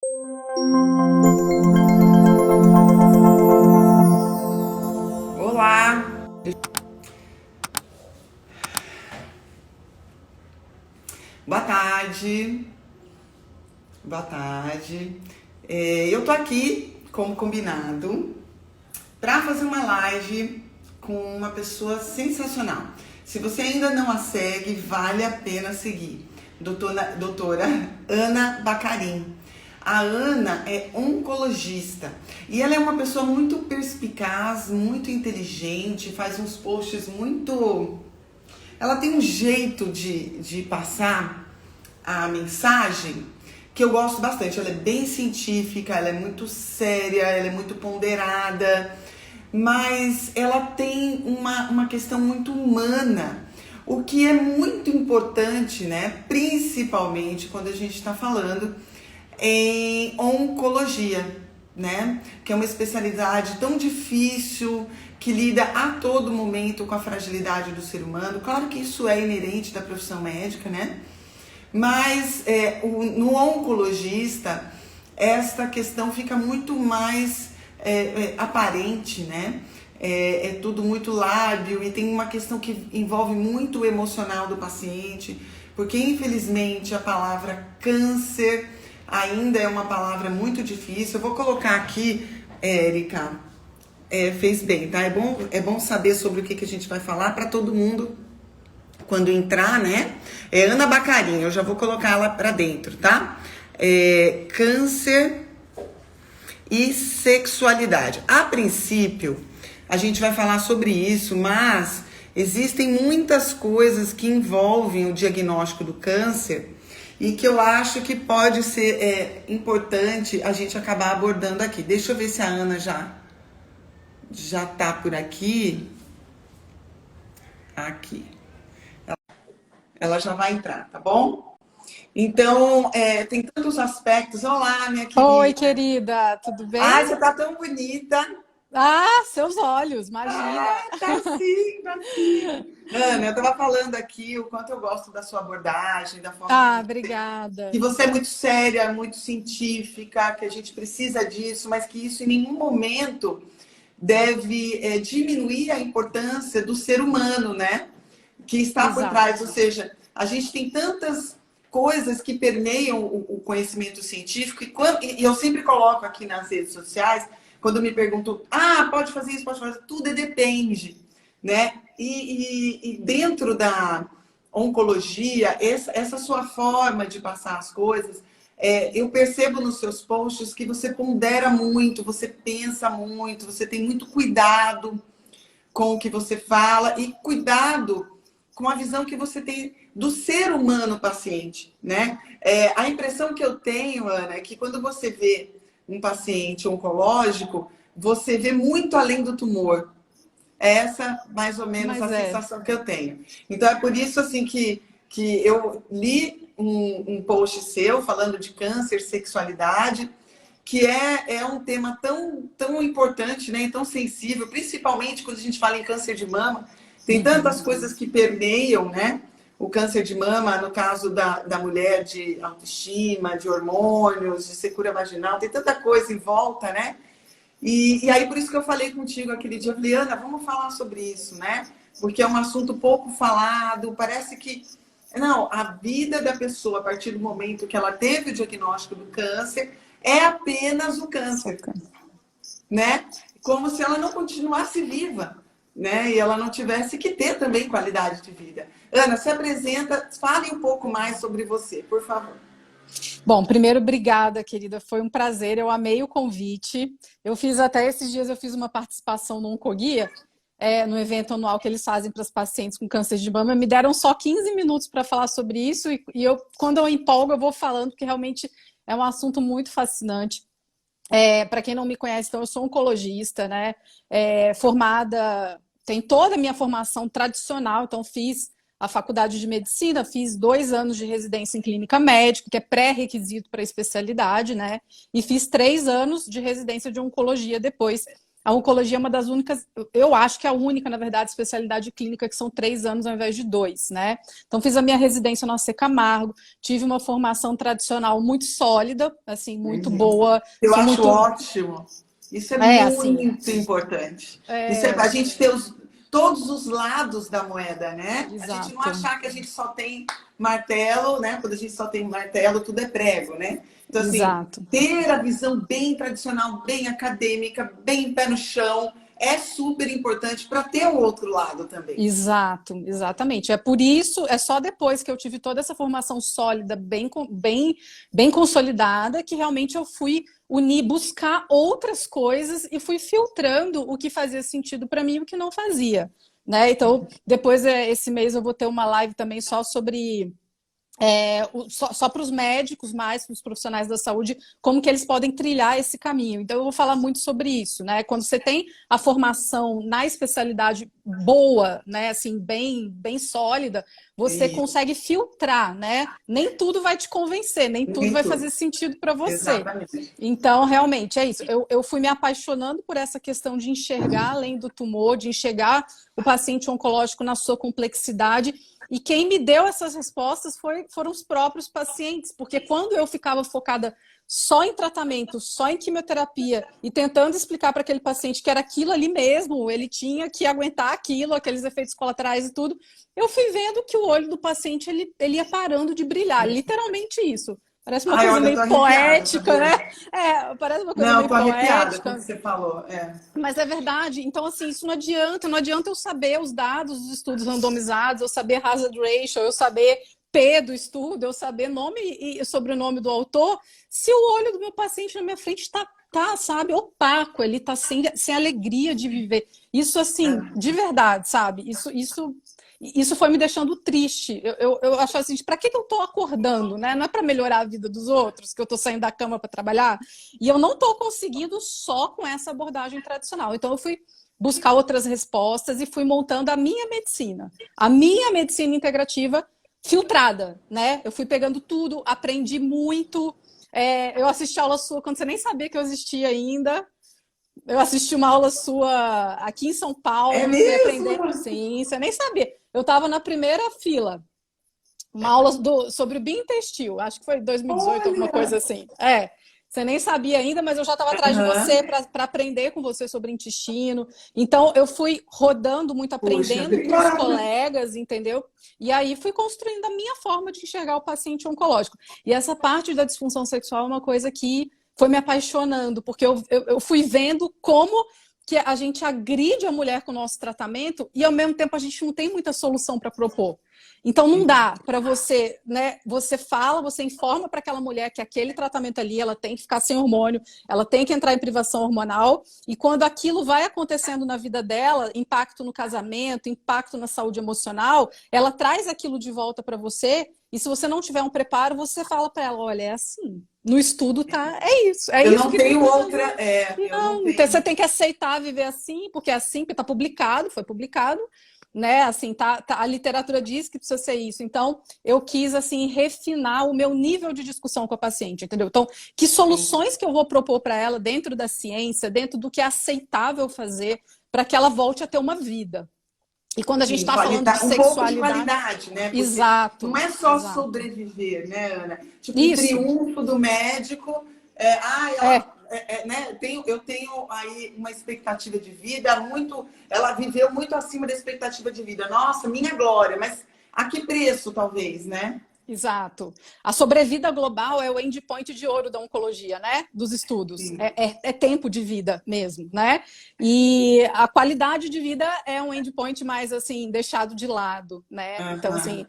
Olá! Boa tarde. Boa tarde. Eu tô aqui, como combinado, para fazer uma live com uma pessoa sensacional. Se você ainda não a segue, vale a pena seguir. Doutora Ana Bacarin. A Ana é oncologista e ela é uma pessoa muito perspicaz, muito inteligente, faz uns posts muito... Ela tem um jeito de passar a mensagem que eu gosto bastante. Ela é bem científica, ela é muito séria, ela é muito ponderada, mas ela tem uma questão muito humana, o que é muito importante, né? Principalmente quando a gente está falando em oncologia, né? Que é uma especialidade tão difícil, que lida a todo momento com a fragilidade do ser humano. Claro que isso é inerente da profissão médica, né? Mas no oncologista, esta questão fica muito mais aparente, né? É tudo muito lábil e tem uma questão que envolve muito o emocional do paciente, porque infelizmente a palavra câncer ainda é uma palavra muito difícil. Eu vou colocar aqui, Érica, fez bem, tá? É bom saber sobre o que a gente vai falar para todo mundo quando entrar, né? É Ana Bacarin, eu já vou colocar ela para dentro, tá? Câncer e sexualidade. A princípio, a gente vai falar sobre isso, mas existem muitas coisas que envolvem o diagnóstico do câncer e que eu acho que pode ser importante a gente acabar abordando aqui. Deixa eu ver se a Ana já tá por aqui. Aqui. Ela já vai entrar, tá bom? Então, tem tantos aspectos. Olá, minha querida. Oi, querida, tudo bem? Ai, você tá tão bonita. Ah, seus olhos, imagina. Tá sim, tá sim. Ana, eu tava falando aqui o quanto eu gosto da sua abordagem, da forma Obrigada. que você é muito séria, muito científica, que a gente precisa disso, mas que isso em nenhum momento deve diminuir a importância do ser humano, né? Que está por trás, ou seja, a gente tem tantas coisas que permeiam o conhecimento científico e eu sempre coloco aqui nas redes sociais, quando me perguntam, pode fazer isso, pode fazer, tudo depende, né? E dentro da oncologia, essa sua forma de passar as coisas, eu percebo nos seus posts que você pondera muito, você pensa muito, você tem muito cuidado com o que você fala e cuidado com a visão que você tem do ser humano paciente, né? A impressão que eu tenho, Ana, é que quando você vê um paciente oncológico, você vê muito além do tumor. Essa, mais ou menos, a sensação que eu tenho. Então, é por isso, assim, que eu li um post seu falando de câncer, sexualidade, que é um tema tão importante, né, e tão sensível, principalmente quando a gente fala em câncer de mama. Tem tantas coisas que permeiam, né, o câncer de mama, no caso da mulher, de autoestima, de hormônios, de secura vaginal, tem tanta coisa em volta, né? E aí, por isso que eu falei contigo aquele dia, eu falei, Ana, vamos falar sobre isso, né? Porque é um assunto pouco falado, parece que... Não, a vida da pessoa, a partir do momento que ela teve o diagnóstico do câncer, é apenas o câncer, né? Como se ela não continuasse viva, né? E ela não tivesse que ter também qualidade de vida. Ana, se apresenta, fale um pouco mais sobre você, por favor. Bom, primeiro, obrigada, querida. Foi um prazer, eu amei o convite. Eu fiz até esses dias, eu fiz uma participação no Oncoguia, no evento anual que eles fazem para os pacientes com câncer de mama. Me deram só 15 minutos para falar sobre isso e quando eu empolgo, eu vou falando, porque realmente é um assunto muito fascinante. Para quem não me conhece, então, eu sou oncologista, né? Formada, tem toda a minha formação tradicional, então fiz a faculdade de medicina, fiz 2 anos de residência em clínica médica, que é pré-requisito para a especialidade, né? E fiz 3 anos de residência de oncologia depois, A oncologia é uma das únicas, eu acho que é a única, na verdade, especialidade clínica que são 3 anos ao invés de 2, né? Então, fiz a minha residência no AC Camargo, tive uma formação tradicional muito sólida, assim, muito boa. Eu Sou acho muito... ótimo. Isso é assim, muito importante. Isso é a gente ter todos os lados da moeda, né? A gente não exato. achar que a gente só tem martelo, né? Quando a gente só tem martelo, tudo é prego, né? Então, assim, Exato. ter a visão bem tradicional, bem acadêmica, bem pé no chão, é super importante para ter o outro lado também. Exato, exatamente. É por isso, é só depois que eu tive toda essa formação sólida, bem consolidada, que realmente eu fui unir, buscar outras coisas e fui filtrando o que fazia sentido para mim e o que não fazia, né? Então, depois, esse mês, eu vou ter uma live também só sobre... só para os médicos, mais para os profissionais da saúde, como que eles podem trilhar esse caminho. Então, eu vou falar muito sobre isso, né? Quando você tem a formação na especialidade boa, né? Assim, bem sólida, você consegue filtrar, né? Nem tudo vai te convencer, nem tudo vai fazer sentido para você. Exatamente. Então, realmente, é isso. Eu fui me apaixonando por essa questão de enxergar além do tumor, de enxergar o paciente oncológico na sua complexidade. E quem me deu essas respostas foram os próprios pacientes, porque quando eu ficava focada só em tratamento, só em quimioterapia, e tentando explicar para aquele paciente que era aquilo ali mesmo, ele tinha que aguentar aquilo, aqueles efeitos colaterais e tudo, eu fui vendo que o olho do paciente ele ia parando de brilhar, literalmente isso. Parece uma coisa meio poética, né? Parece uma coisa meio poética. Não, tô arrepiada com o que você falou. Mas é verdade. Então, assim, isso não adianta eu saber os dados dos estudos randomizados, eu saber hazard ratio, eu saber P do estudo, eu saber nome e sobrenome do autor, se o olho do meu paciente na minha frente tá, sabe, opaco, ele tá sem alegria de viver. Isso, assim, de verdade, sabe? Isso foi me deixando triste. Eu acho assim, para que eu estou acordando, né? Não é para melhorar a vida dos outros, que eu estou saindo da cama para trabalhar. E eu não estou conseguindo só com essa abordagem tradicional. Então, eu fui buscar outras respostas e fui montando a minha medicina integrativa filtrada, né? Eu fui pegando tudo, aprendi muito. Eu assisti aula sua quando você nem sabia que eu existia ainda. Eu assisti uma aula sua aqui em São Paulo. É mesmo? Aprender... Sim, você nem sabia. Eu estava na primeira fila. Uma aula sobre o biointestino. Acho que foi 2018, alguma coisa assim. Você nem sabia ainda, mas eu já estava atrás de você para aprender com você sobre intestino. Então, eu fui rodando muito, aprendendo com os colegas, entendeu? E aí fui construindo a minha forma de enxergar o paciente oncológico. E essa parte da disfunção sexual é uma coisa que foi me apaixonando, porque eu fui vendo como que a gente agride a mulher com o nosso tratamento e, ao mesmo tempo, a gente não tem muita solução para propor. Então, não dá para você, né? Você informa para aquela mulher que aquele tratamento ali, ela tem que ficar sem hormônio, ela tem que entrar em privação hormonal, e quando aquilo vai acontecendo na vida dela, impacto no casamento, impacto na saúde emocional, ela traz aquilo de volta para você, e se você não tiver um preparo, você fala para ela, olha, é assim. No estudo tá, é isso. Eu não tenho outra. Não, você tem que aceitar viver assim, porque é assim, porque tá publicado, foi publicado, né? Assim, a literatura diz que precisa ser isso. Então, eu quis assim refinar o meu nível de discussão com a paciente, entendeu? Então, que soluções que eu vou propor para ela dentro da ciência, dentro do que é aceitável fazer, para que ela volte a ter uma vida. E quando a gente está falando de sexualidade... Um pouco de qualidade, né? Porque exato. Não é só sobreviver, né, Ana? Tipo, isso. O triunfo do médico. Né? Eu tenho aí uma expectativa de vida muito... Ela viveu muito acima da expectativa de vida. Nossa, minha glória. Mas a que preço, talvez, né? Exato. A sobrevida global é o endpoint de ouro da oncologia, né? Dos estudos. É tempo de vida mesmo, né? E a qualidade de vida é um endpoint mais, assim, deixado de lado, né? Então, assim,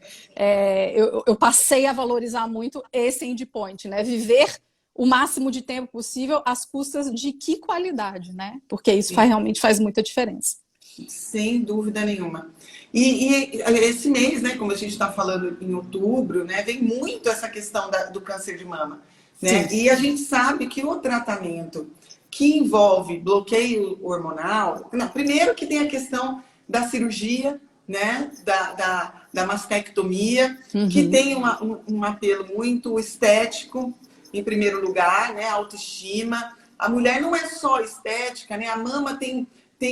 eu passei a valorizar muito esse endpoint, né? Viver o máximo de tempo possível às custas de que qualidade, né? Porque isso realmente faz muita diferença. Sem dúvida nenhuma. E esse mês, né, como a gente está falando em outubro, né, vem muito essa questão do câncer de mama. Né? E a gente sabe que o tratamento que envolve bloqueio hormonal... Não, primeiro que tem a questão da cirurgia, né, da mastectomia, que tem um apelo muito estético, em primeiro lugar, né, autoestima, a mulher não é só estética, né? A mama tem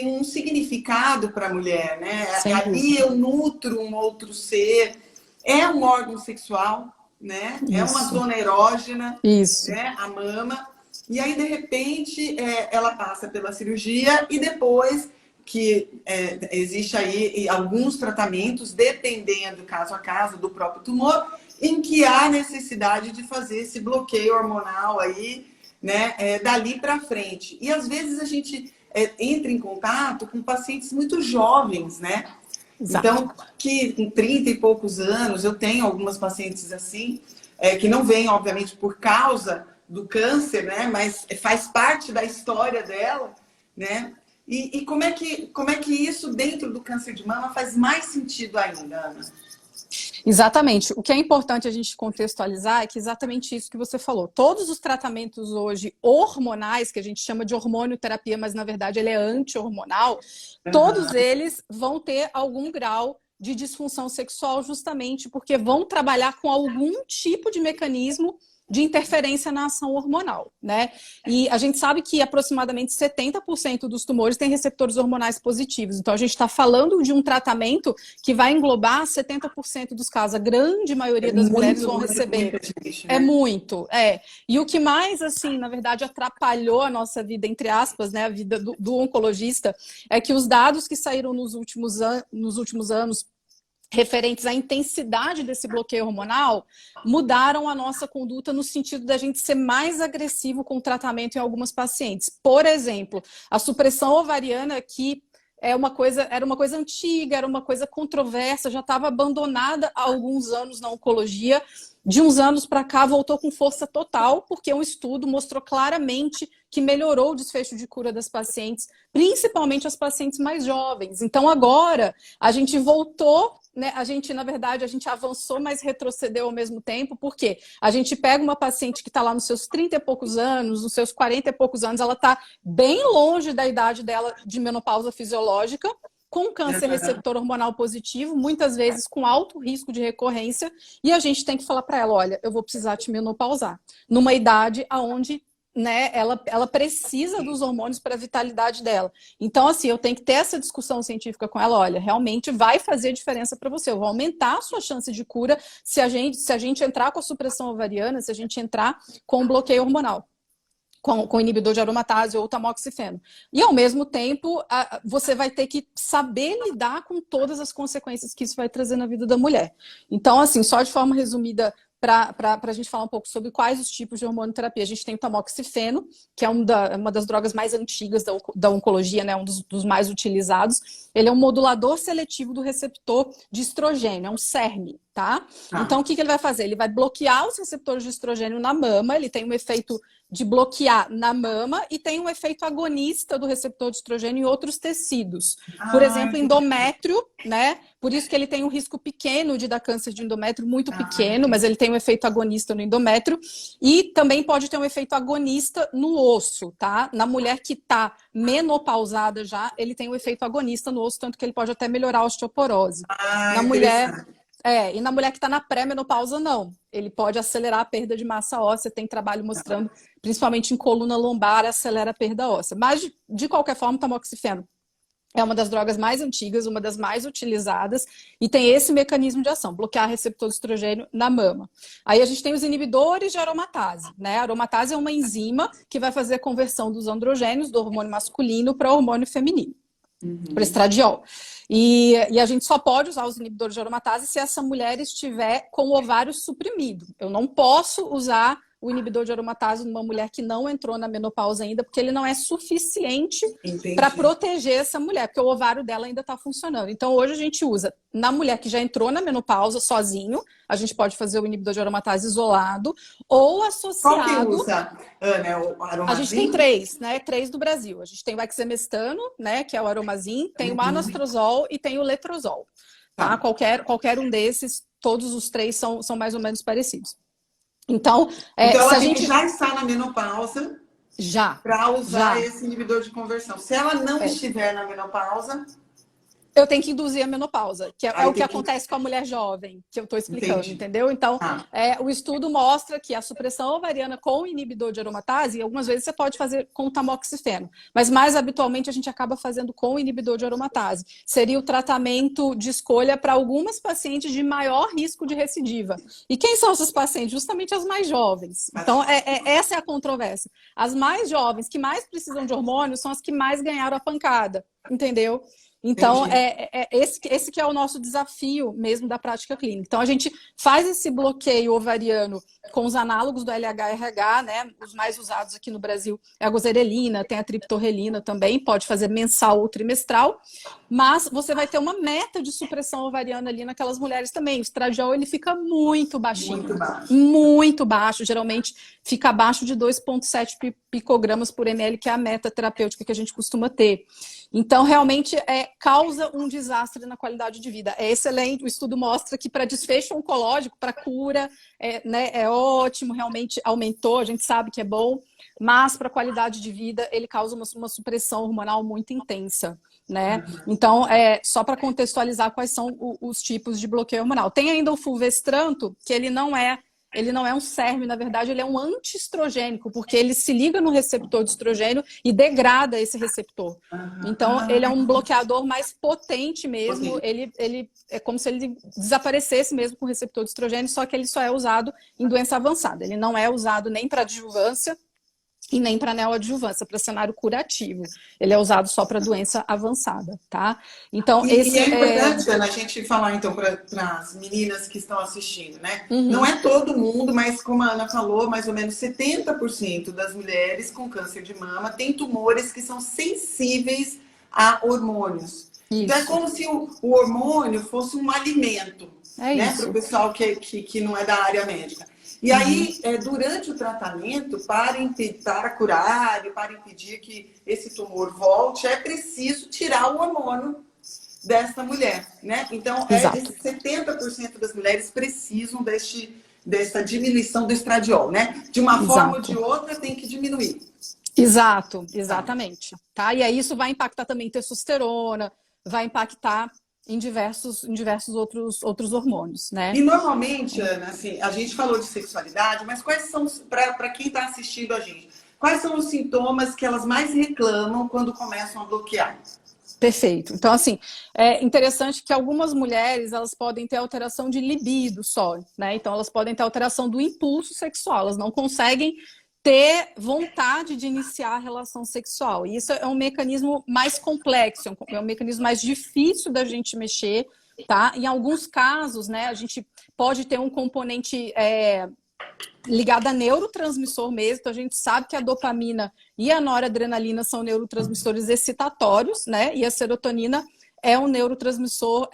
um significado para a mulher, né? Ali eu nutro um outro ser, é um órgão sexual, né? É uma zona erógena, né? A mama. E aí, de repente, ela passa pela cirurgia e depois que existe aí alguns tratamentos, dependendo caso a caso do próprio tumor, em que há necessidade de fazer esse bloqueio hormonal aí, né? Dali para frente. E às vezes a gente entra em contato com pacientes muito jovens, né? Exato. Então, que com 30 e poucos anos, eu tenho algumas pacientes assim, que não vêm, obviamente, por causa do câncer, né? Mas faz parte da história dela, né? E como é que isso dentro do câncer de mama faz mais sentido ainda, Ana? Exatamente. O que é importante a gente contextualizar é que exatamente isso que você falou. Todos os tratamentos hoje hormonais, que a gente chama de hormonioterapia, mas na verdade ele é anti-hormonal, todos eles vão ter algum grau de disfunção sexual justamente porque vão trabalhar com algum tipo de mecanismo de interferência na ação hormonal, né? E a gente sabe que aproximadamente 70% dos tumores têm receptores hormonais positivos. Então, a gente está falando de um tratamento que vai englobar 70% dos casos. A grande maioria das mulheres vão receber. Gente, né? É muito, E o que mais, assim, na verdade, atrapalhou a nossa vida, entre aspas, né, a vida do oncologista, é que os dados que saíram nos últimos anos referentes à intensidade desse bloqueio hormonal, mudaram a nossa conduta no sentido da gente ser mais agressivo com o tratamento em algumas pacientes. Por exemplo, a supressão ovariana, que era uma coisa antiga, era uma coisa controversa, já estava abandonada há alguns anos na oncologia. De uns anos para cá, voltou com força total, porque um estudo mostrou claramente que melhorou o desfecho de cura das pacientes, principalmente as pacientes mais jovens. Então, agora, a gente voltou, né? Na verdade, a gente avançou, mas retrocedeu ao mesmo tempo, porque a gente pega uma paciente que está lá nos seus 30 e poucos anos, nos seus 40 e poucos anos, ela está bem longe da idade dela de menopausa fisiológica, com câncer receptor hormonal positivo, muitas vezes com alto risco de recorrência, e a gente tem que falar para ela, olha, eu vou precisar te menopausar, numa idade onde, né, ela precisa dos hormônios para a vitalidade dela. Então, assim, eu tenho que ter essa discussão científica com ela, olha, realmente vai fazer diferença para você, eu vou aumentar a sua chance de cura se a gente entrar com a supressão ovariana, se a gente entrar com o bloqueio hormonal. Com inibidor de aromatase ou tamoxifeno. E, ao mesmo tempo, você vai ter que saber lidar com todas as consequências que isso vai trazer na vida da mulher. Então, assim, só de forma resumida, para a gente falar um pouco sobre quais os tipos de hormonoterapia. A gente tem o tamoxifeno, que é uma das drogas mais antigas da oncologia, né? Um dos mais utilizados. Ele é um modulador seletivo do receptor de estrogênio, é um SERM, tá? Então, o que ele vai fazer? Ele vai bloquear os receptores de estrogênio na mama, ele tem um efeito de bloquear na mama e tem um efeito agonista do receptor de estrogênio em outros tecidos. Por exemplo, endométrio, né? Por isso que ele tem um risco pequeno de dar câncer de endométrio, muito pequeno, mas ele tem um efeito agonista no endométrio e também pode ter um efeito agonista no osso, tá? Na mulher que está menopausada já, ele tem um efeito agonista no osso, tanto que ele pode até melhorar a osteoporose. Na mulher... e na mulher que está na pré-menopausa, não. Ele pode acelerar a perda de massa óssea, tem trabalho mostrando, principalmente em coluna lombar, acelera a perda óssea. Mas, de qualquer forma, o tamoxifeno é uma das drogas mais antigas, uma das mais utilizadas, e tem esse mecanismo de ação, bloquear receptor de estrogênio na mama. Aí a gente tem os inibidores de aromatase, né? A aromatase é uma enzima que vai fazer a conversão dos androgênios, do hormônio masculino para o hormônio feminino. Para estradiol. E a gente só pode usar os inibidores de aromatase se essa mulher estiver com o ovário suprimido. Eu não posso usar o inibidor de aromatase numa mulher que não entrou na menopausa ainda, porque ele não é suficiente para proteger essa mulher, porque o ovário dela ainda está funcionando. Então, hoje a gente usa na mulher que já entrou na menopausa sozinho, a gente pode fazer o inibidor de aromatase isolado, ou associado... Qual que usa, Ana, o aromazin? A gente tem 3, né? 3 do Brasil. A gente tem o exemestano, né? Que é o aromazin, tem o anastrozol e tem o letrozol. Tá? Qualquer um desses, todos os 3 são mais ou menos parecidos. Então a gente já está na menopausa já para usar esse inibidor de conversão. Se ela não estiver na menopausa... Eu tenho que induzir a menopausa, que é o que Aí acontece com a mulher jovem, que eu estou explicando, Entendi. entendeu? Então, Ah, o estudo mostra que a supressão ovariana com inibidor de aromatase, e algumas vezes você pode fazer com o tamoxifeno, mas mais habitualmente a gente acaba fazendo com o inibidor de aromatase. Seria o tratamento de escolha para algumas pacientes de maior risco de recidiva. E quem são essas pacientes? Justamente as mais jovens. Então, essa é a controvérsia. As mais jovens, que mais precisam de hormônios, são as que mais ganharam a pancada, entendeu? Então, entendi. esse que é o nosso desafio mesmo da prática clínica. Então, a gente faz esse bloqueio ovariano com os análogos do LH-RH, né? Os mais usados aqui no Brasil é a gozerelina, tem a triptorelina também, pode fazer mensal ou trimestral, mas você vai ter uma meta de supressão ovariana ali naquelas mulheres também. O estradiol, ele fica muito baixinho. Muito baixo. Muito baixo, geralmente fica abaixo de 2,7 picogramas por ml, que é a meta terapêutica que a gente costuma ter. Então, realmente, causa um desastre na qualidade de vida. É excelente, o estudo mostra que para desfecho oncológico, para cura, é ótimo, realmente aumentou, a gente sabe que é bom, mas para qualidade de vida, ele causa uma supressão hormonal muito intensa, né? Então, só para contextualizar quais são os tipos de bloqueio hormonal. Tem ainda o fulvestranto, que ele não é um SERM, na verdade, ele é um antiestrogênico, porque ele se liga no receptor de estrogênio e degrada esse receptor. Então, ele é um bloqueador mais potente mesmo, ele é como se ele desaparecesse mesmo com o receptor de estrogênio, só que ele só é usado em doença avançada. Ele não é usado nem para adjuvância e nem para neoadjuvância, para cenário curativo. Ele é usado só para doença avançada, tá? Então, E é importante, Ana, a gente falar, então, para as meninas que estão assistindo, né? Não é todo mundo, mas como a Ana falou, mais ou menos 70% das mulheres com câncer de mama têm tumores que são sensíveis a hormônios. Isso. Então, é como se o hormônio fosse um alimento, né? Para o pessoal que não é da área médica. E aí, durante o tratamento, para curar e para impedir que esse tumor volte, é preciso tirar o hormônio dessa mulher, né? Então, esses 70% das mulheres precisam dessa diminuição do estradiol, né? De uma forma ou de outra, tem que diminuir. Exato, exatamente. Tá? E aí isso vai impactar também testosterona, vai impactar em diversos outros hormônios, né? E normalmente, Ana, assim, a gente falou de sexualidade, mas quais são, para quem está assistindo a gente, quais são os sintomas que elas mais reclamam quando começam a bloquear? Perfeito. Então, assim, é interessante que algumas mulheres, elas podem ter alteração de libido só, né? Então, elas podem ter alteração do impulso sexual, elas não conseguem ter vontade de iniciar a relação sexual. E isso é um mecanismo mais complexo, é um mecanismo mais difícil da gente mexer, tá? Em alguns casos, né, a gente pode ter um componente ligado a neurotransmissor mesmo, então a gente sabe que a dopamina e a noradrenalina são neurotransmissores excitatórios, né? E a serotonina é um neurotransmissor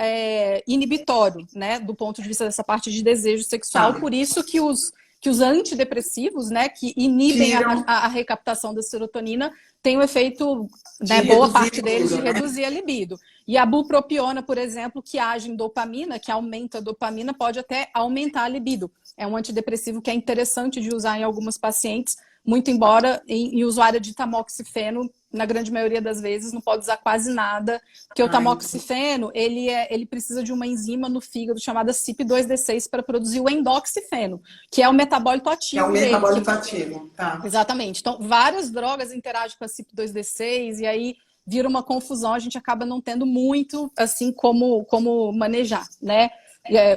inibitório, né? Do ponto de vista dessa parte de desejo sexual, por isso que os antidepressivos, né, que inibem a recaptação da serotonina, tem o efeito, né, boa parte deles, de reduzir a libido. E a bupropiona, por exemplo, que age em dopamina, que aumenta a dopamina, pode até aumentar a libido. É um antidepressivo que é interessante de usar em algumas pacientes, muito embora em usuária de tamoxifeno, na grande maioria das vezes, não pode usar quase nada, porque o tamoxifeno, ele precisa de uma enzima no fígado chamada CYP2D6 para produzir o endoxifeno, que é o metabólito ativo. É o metabólito ativo, tá. Exatamente. Então, várias drogas interagem com a CYP2D6 e aí vira uma confusão, a gente acaba não tendo muito, assim, como manejar, né,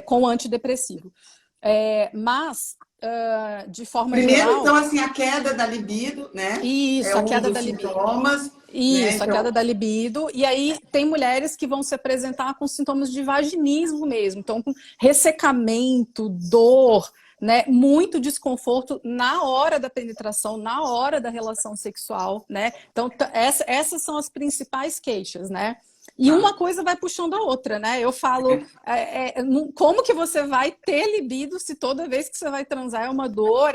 com o antidepressivo. Mas... de forma Primeiro, geral... então, assim, a queda da libido, né? Isso, a queda da libido. Sintomas, isso, né? Então... a queda da libido. E aí tem mulheres que vão se apresentar com sintomas de vaginismo mesmo. Então, com ressecamento, dor, né? Muito desconforto na hora da penetração, na hora da relação sexual, né? Então, essas são as principais queixas, né? E uma coisa vai puxando a outra, né? Eu falo, como que você vai ter libido se toda vez que você vai transar é uma dor,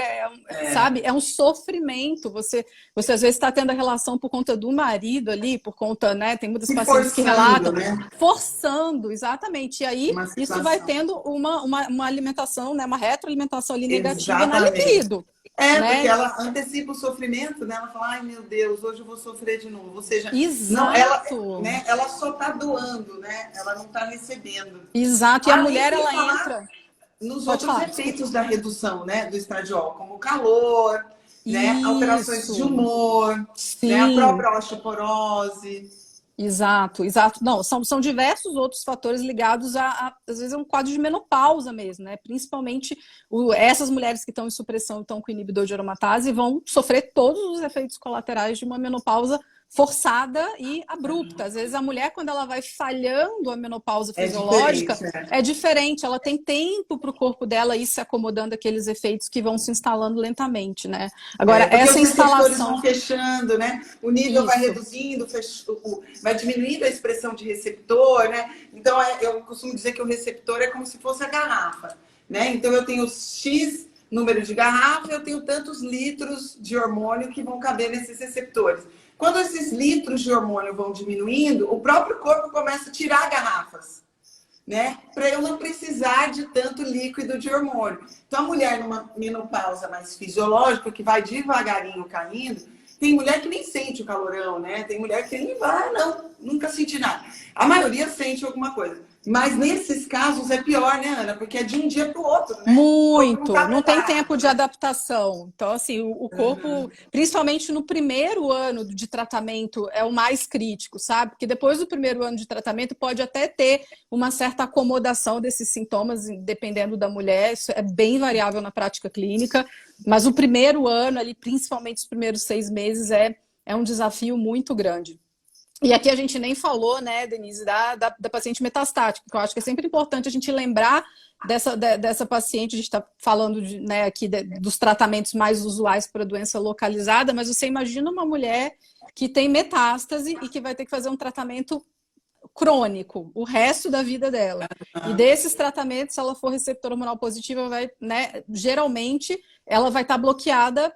sabe? É um sofrimento. Você às vezes está tendo a relação por conta do marido ali, por conta, né? Tem muitas pacientes que relatam. Né? Forçando, exatamente. E aí, isso vai tendo uma alimentação, né? Uma retroalimentação ali negativa na libido. É, porque né? ela antecipa o sofrimento, né? Ela fala, ai meu Deus, hoje eu vou sofrer de novo. Ou seja, não, ela, Exato, né, ela só está doando, né? Ela não está recebendo. exato. E a Além mulher, de ela falar entra. nos Pode outros falar, desculpa. efeitos da redução, né, do estradiol, como o calor, né, alterações de Isso, humor, né, a sim. própria osteoporose. Exato, exato. Não, são diversos outros fatores ligados às vezes, a um quadro de menopausa mesmo, né? Principalmente essas mulheres que estão em supressão e estão com inibidor de aromatase vão sofrer todos os efeitos colaterais de uma menopausa forçada e abrupta. Às vezes a mulher, quando ela vai falhando a menopausa É fisiológica, diferente, né? é diferente, ela tem tempo para o corpo dela ir se acomodando àqueles efeitos que vão se instalando lentamente, né? Agora, É, porque essa os receptores instalação, vão fechando, né? O nível vai isso. reduzindo, vai diminuindo a expressão de receptor, né? Então, eu costumo dizer que o receptor é como se fosse a garrafa, né? Então, eu tenho X número de garrafa, eu tenho tantos litros de hormônio que vão caber nesses receptores. Quando esses litros de hormônio vão diminuindo, o próprio corpo começa a tirar garrafas, né? Para eu não precisar de tanto líquido de hormônio. Então, a mulher numa menopausa mais fisiológica, que vai devagarinho caindo, tem mulher que nem sente o calorão, né? Tem mulher que nem vai, não, nunca senti nada. A maioria sente alguma coisa. Mas nesses casos é pior, né, Ana? Porque é de um dia para o outro, né? O corpo não está Muito, não tem tempo preparado, de né? adaptação. Então, assim, o corpo, Uhum. principalmente no primeiro ano de tratamento, é o mais crítico, sabe? Porque depois do primeiro ano de tratamento pode até ter uma certa acomodação desses sintomas, dependendo da mulher, isso é bem variável na prática clínica, mas o primeiro ano, ali, principalmente os primeiros 6 meses, é um desafio muito grande. E aqui a gente nem falou, né, Denise, da paciente metastática, que eu acho que é sempre importante a gente lembrar dessa paciente. A gente está falando né, aqui dos tratamentos mais usuais para doença localizada, mas você imagina uma mulher que tem metástase e que vai ter que fazer um tratamento crônico o resto da vida dela. E desses tratamentos, se ela for receptor hormonal positiva, vai, né, geralmente ela vai estar bloqueada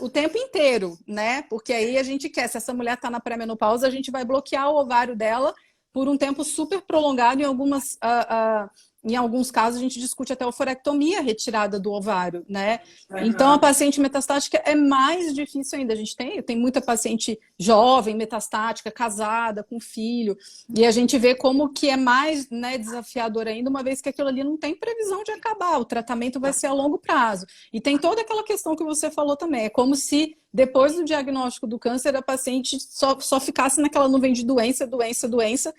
o tempo inteiro, né? Porque aí a gente quer, se essa mulher está na pré-menopausa, a gente vai bloquear o ovário dela por um tempo super prolongado. Em alguns casos, a gente discute até oforectomia retirada do ovário, né? Então, a Uhum. paciente metastática é mais difícil ainda. A gente tem muita paciente jovem, metastática, casada, com filho, e a gente vê como que é mais, né, desafiador ainda, uma vez que aquilo ali não tem previsão de acabar. O tratamento vai ser a longo prazo. E tem toda aquela questão que você falou também. É como se depois do diagnóstico do câncer, a paciente só ficasse naquela nuvem de doença, doença, doença,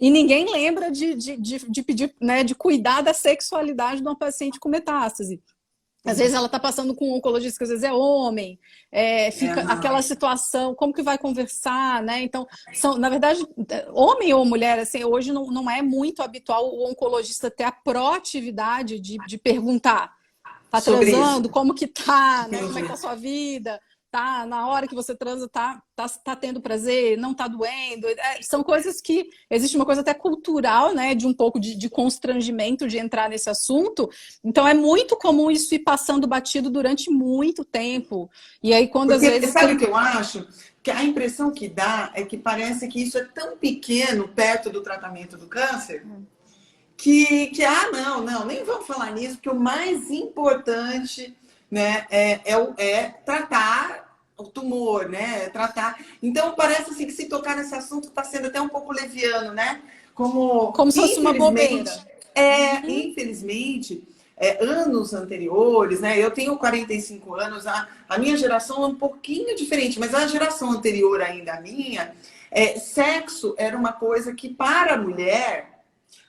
e ninguém lembra de pedir, né, de cuidar da sexualidade de uma paciente com metástase. Às vezes ela está passando com um oncologista que às vezes é homem, fica aquela Uhum. situação, como que vai conversar, né? Então, na verdade, homem ou mulher, assim, hoje não é muito habitual o oncologista ter a proatividade de perguntar. Tá Sobre isso. transando? Como que tá, né? Como é que Entendi. tá a sua vida? Tá, na hora que você transa, tá tendo prazer, não tá doendo. São coisas que existe uma coisa até cultural, né? De um pouco de constrangimento de entrar nesse assunto. Então é muito comum isso ir passando batido durante muito tempo. E aí, quando às Porque vezes sabe o tem. que eu acho? Que a impressão que dá é que parece que isso é tão pequeno perto do tratamento do câncer não, não, nem vamos falar nisso, porque o mais importante, né, é tratar o tumor, né? Tratar. Então parece assim que se tocar nesse assunto está sendo até um pouco leviano, né? Como Como se fosse uma infelizmente, bobeira. Uhum. infelizmente, anos anteriores, né? Eu tenho 45 anos, a minha geração é um pouquinho diferente, mas a geração anterior ainda à minha, sexo era uma coisa que para a mulher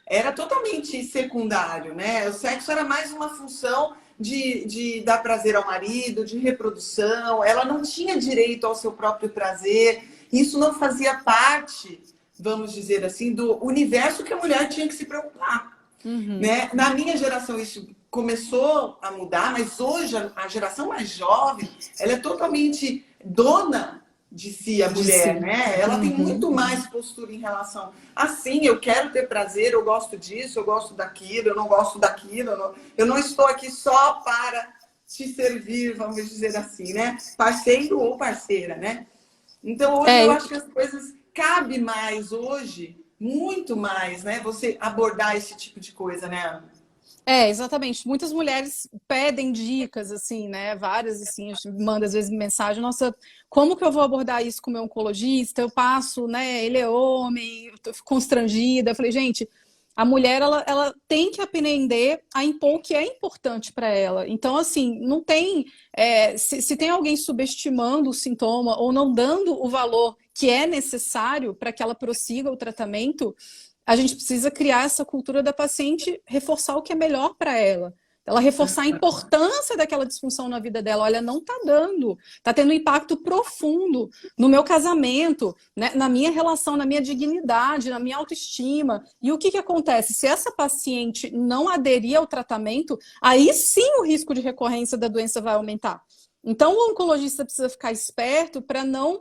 era totalmente secundário, né? O sexo era mais uma função de dar prazer ao marido, de reprodução. Ela não tinha direito ao seu próprio prazer. Isso não fazia parte, vamos dizer assim, do universo que a mulher tinha que se preocupar, Uhum. né? Na minha geração isso começou a mudar, mas hoje a geração mais jovem, ela é totalmente dona de si, a De mulher, si. né? Ela tem Uhum. muito mais postura em relação assim, eu quero ter prazer, eu gosto disso, eu gosto daquilo, eu não gosto daquilo, eu não estou aqui só para te servir, vamos dizer assim, né? Parceiro ou parceira, né? Então, hoje eu É, acho que as coisas cabe mais hoje, muito mais, né? Você abordar esse tipo de coisa, né, Ana? Exatamente. Muitas mulheres pedem dicas, assim, né? Várias, assim, a gente manda às vezes mensagem, nossa, como que eu vou abordar isso com o meu oncologista? Eu passo, né? Ele é homem, eu tô constrangida. Eu falei, gente, a mulher, ela tem que aprender a impor o que é importante para ela. Então, assim, não tem. Se tem alguém subestimando o sintoma ou não dando o valor que é necessário para que ela prossiga o tratamento, a gente precisa criar essa cultura da paciente reforçar o que é melhor para ela. Ela reforçar a importância daquela disfunção na vida dela. Olha, não está dando, está tendo um impacto profundo no meu casamento, né, na minha relação, na minha dignidade, na minha autoestima. E o que, que acontece? Se essa paciente não aderir ao tratamento, aí sim o risco de recorrência da doença vai aumentar. Então, o oncologista precisa ficar esperto para não,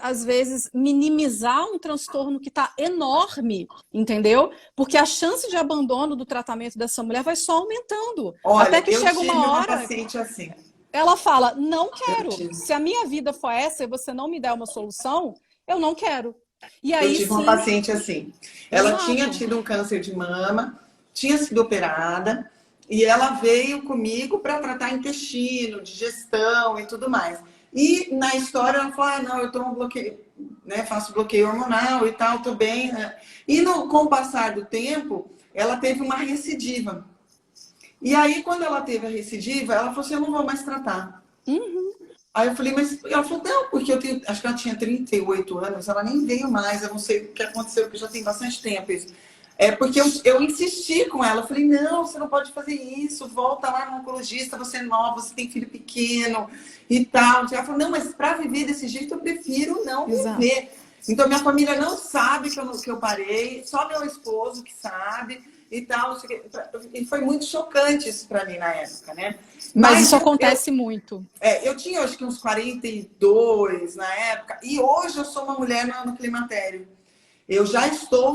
às vezes, minimizar um transtorno que está enorme, entendeu? Porque a chance de abandono do tratamento dessa mulher vai só aumentando. Olha, até que eu chega tive uma uma hora, paciente assim. ela fala, não Eu quero. tive, Se a minha vida for essa e você não me der uma solução, eu não quero. E eu aí tive uma sim, paciente assim. Ela tinha exato. tido um câncer de mama, tinha sido operada, e ela veio comigo para tratar intestino, digestão e tudo mais. E na história ela falou: ah, não, eu tomo bloqueio, né? Faço bloqueio hormonal e tal, tô bem, né? E com o passar do tempo, ela teve uma recidiva. E aí, quando ela teve a recidiva, ela falou assim: eu não vou mais tratar. Uhum, Aí eu falei, mas ela falou, não, porque eu tenho, acho que ela tinha 38 anos, ela nem veio mais, eu não sei o que aconteceu, porque já tem bastante tempo isso. É porque eu insisti com ela, eu falei, não, você não pode fazer isso, volta lá no oncologista, você é nova, você tem filho pequeno e tal. Ela falou, não, mas para viver desse jeito eu prefiro não exato. viver. Então minha família não sabe que eu parei, só meu esposo que sabe e tal. E foi muito chocante isso para mim na época, né? Mas Mas isso acontece muito. eu tinha acho que uns 42 na época, e hoje eu sou uma mulher no climatério. Eu já estou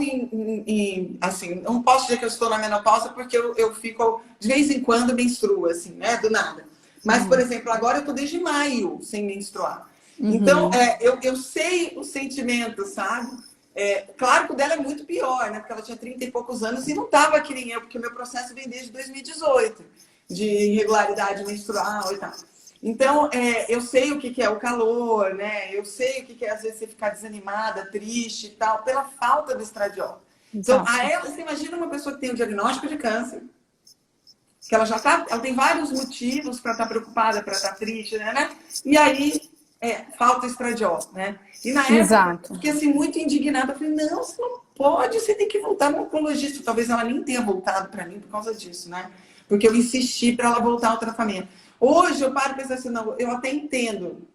assim, não posso dizer que eu estou na menopausa, porque eu fico, de vez em quando, menstruo, assim, né, do nada. Mas, por exemplo, agora eu estou desde maio sem menstruar. Então, Uhum. eu sei o sentimento, sabe? Claro que o dela é muito pior, né? Porque ela tinha 30 e poucos anos e não estava que nem eu, porque o meu processo vem desde 2018, de irregularidade menstrual e tal. Então, eu sei o que é o calor, né? Eu sei o que é, às vezes, você ficar desanimada, triste e tal, pela falta do estradiol. Então, Exato. você imagina uma pessoa que tem o diagnóstico de câncer, que ela já tá, ela tem vários motivos para estar preocupada, para estar triste, né? E aí, falta estradiol, né? E na época, eu Exato. fiquei assim, muito indignada. Eu falei, não, você não pode, você tem que voltar no oncologista. Talvez ela nem tenha voltado para mim por causa disso, né? Porque eu insisti para ela voltar ao tratamento. Hoje eu paro e penso assim, não, eu até entendo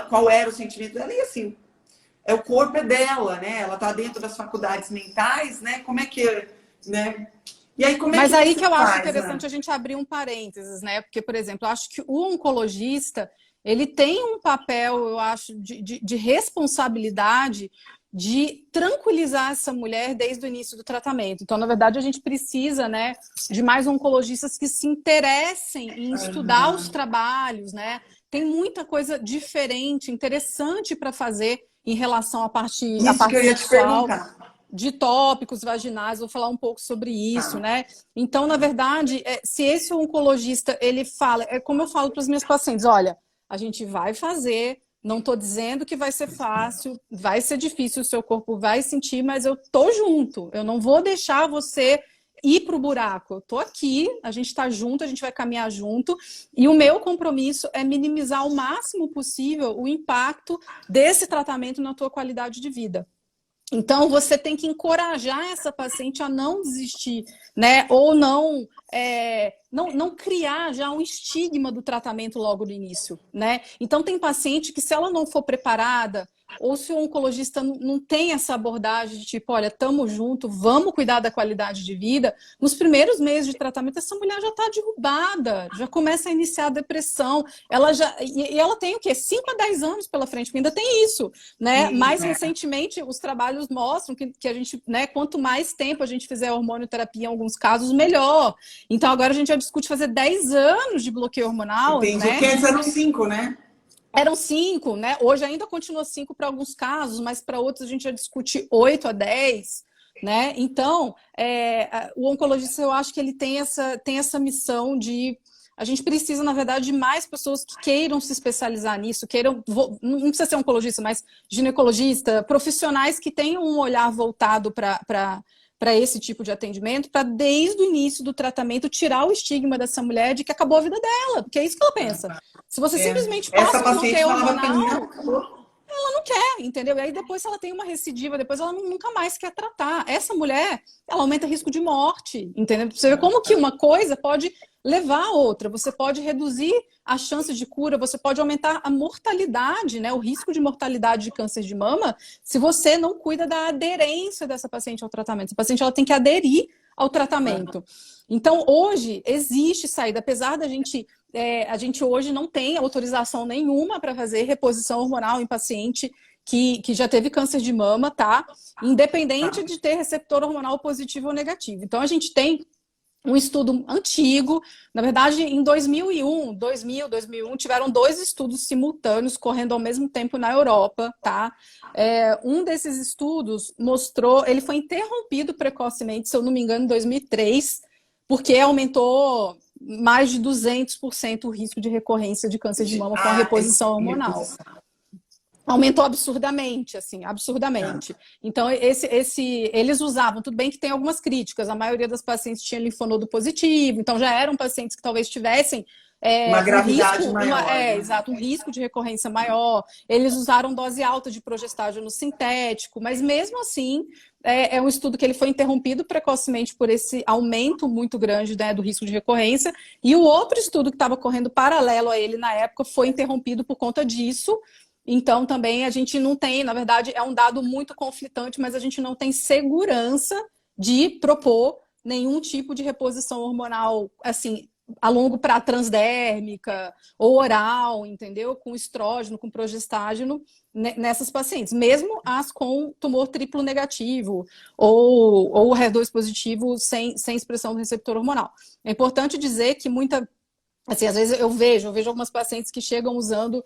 qual era o sentimento dela, e assim, o corpo é dela, né? Ela tá dentro das faculdades mentais, né? Como é que, né? E aí, como é Mas que aí você que eu acho faz, Ana? interessante a gente abrir um parênteses, né? Porque, por exemplo, eu acho que o oncologista ele tem um papel, eu acho, de responsabilidade de tranquilizar essa mulher desde o início do tratamento. Então, na verdade, a gente precisa, né, de mais oncologistas que se interessem em estudar os Uhum. trabalhos, né? Tem muita coisa diferente, interessante para fazer em relação à Isso que parte eu ia te sexual perguntar. de tópicos vaginais, vou falar um pouco sobre isso, Tá. né? Então, na verdade, se esse oncologista, ele fala, é como eu falo para os meus pacientes, olha, a gente vai fazer, não estou dizendo que vai ser fácil, vai ser difícil, o seu corpo vai sentir, mas eu tô junto, eu não vou deixar você ir para o buraco, eu tô aqui, a gente está junto, a gente vai caminhar junto, e o meu compromisso é minimizar o máximo possível o impacto desse tratamento na tua qualidade de vida. Então, você tem que encorajar essa paciente a não desistir, né? Ou não criar já um estigma do tratamento logo no início, né? Então, tem paciente que, se ela não for preparada, ou se o oncologista não tem essa abordagem de tipo, olha, estamos juntos, vamos cuidar da qualidade de vida, nos primeiros meses de tratamento, essa mulher já está derrubada, já começa a iniciar a depressão, e ela tem o quê? 5 a 10 anos pela frente, porque ainda tem isso, né? Sim, Mais recentemente, os trabalhos mostram que a gente, né, quanto mais tempo a gente fizer hormonioterapia em alguns casos, melhor. Então, agora a gente já discute fazer 10 anos de bloqueio hormonal, entendi. né? Porque antes eram 5, né? Eram 5, né? Hoje ainda continua 5 para alguns casos, mas para outros a gente já discute 8 a 10. né? Então, o oncologista, eu acho que ele tem essa missão de... A gente precisa, na verdade, de mais pessoas que queiram se especializar nisso, não precisa ser oncologista, mas ginecologista, profissionais que tenham um olhar voltado para esse tipo de atendimento, para desde o início do tratamento tirar o estigma dessa mulher de que acabou a vida dela, porque é isso que ela pensa. Se você simplesmente passa um bloqueio hormonal, ela não quer, entendeu? E aí depois, se ela tem uma recidiva, depois ela nunca mais quer tratar. Essa mulher, ela aumenta o risco de morte, entendeu? Você vê como que uma coisa pode levar a outra. Você pode reduzir a chance de cura, você pode aumentar a mortalidade, né? O risco de mortalidade de câncer de mama, se você não cuida da aderência dessa paciente ao tratamento. Essa paciente, ela tem que aderir ao tratamento. Então, hoje, existe saída, apesar da gente... a gente hoje não tem autorização nenhuma para fazer reposição hormonal em paciente que já teve câncer de mama, tá? Independente de ter receptor hormonal positivo ou negativo. Então, a gente tem um estudo antigo, na verdade, em 2001, tiveram 2 estudos simultâneos correndo ao mesmo tempo na Europa, tá? Um desses estudos mostrou, ele foi interrompido precocemente, se eu não me engano, em 2003, porque aumentou mais de 200% o risco de recorrência de câncer de mama com a reposição hormonal. Aumentou absurdamente, assim, absurdamente. Então, eles usavam, tudo bem que tem algumas críticas, a maioria das pacientes tinha linfonodo positivo, então já eram pacientes que talvez tivessem uma gravidade maior. Exato, um risco de recorrência maior. Eles usaram dose alta de progestágeno sintético, mas mesmo assim, é um estudo que ele foi interrompido precocemente por esse aumento muito grande, né, do risco de recorrência. E o outro estudo que estava correndo paralelo a ele na época foi interrompido por conta disso. Então, também a gente não tem, na verdade, é um dado muito conflitante, mas a gente não tem segurança de propor nenhum tipo de reposição hormonal, assim, a longo prazo, transdérmica ou oral, entendeu? Com estrógeno, com progestágeno, nessas pacientes, mesmo as com tumor triplo negativo ou HER2 positivo sem expressão do receptor hormonal. É importante dizer que assim, às vezes eu vejo algumas pacientes que chegam usando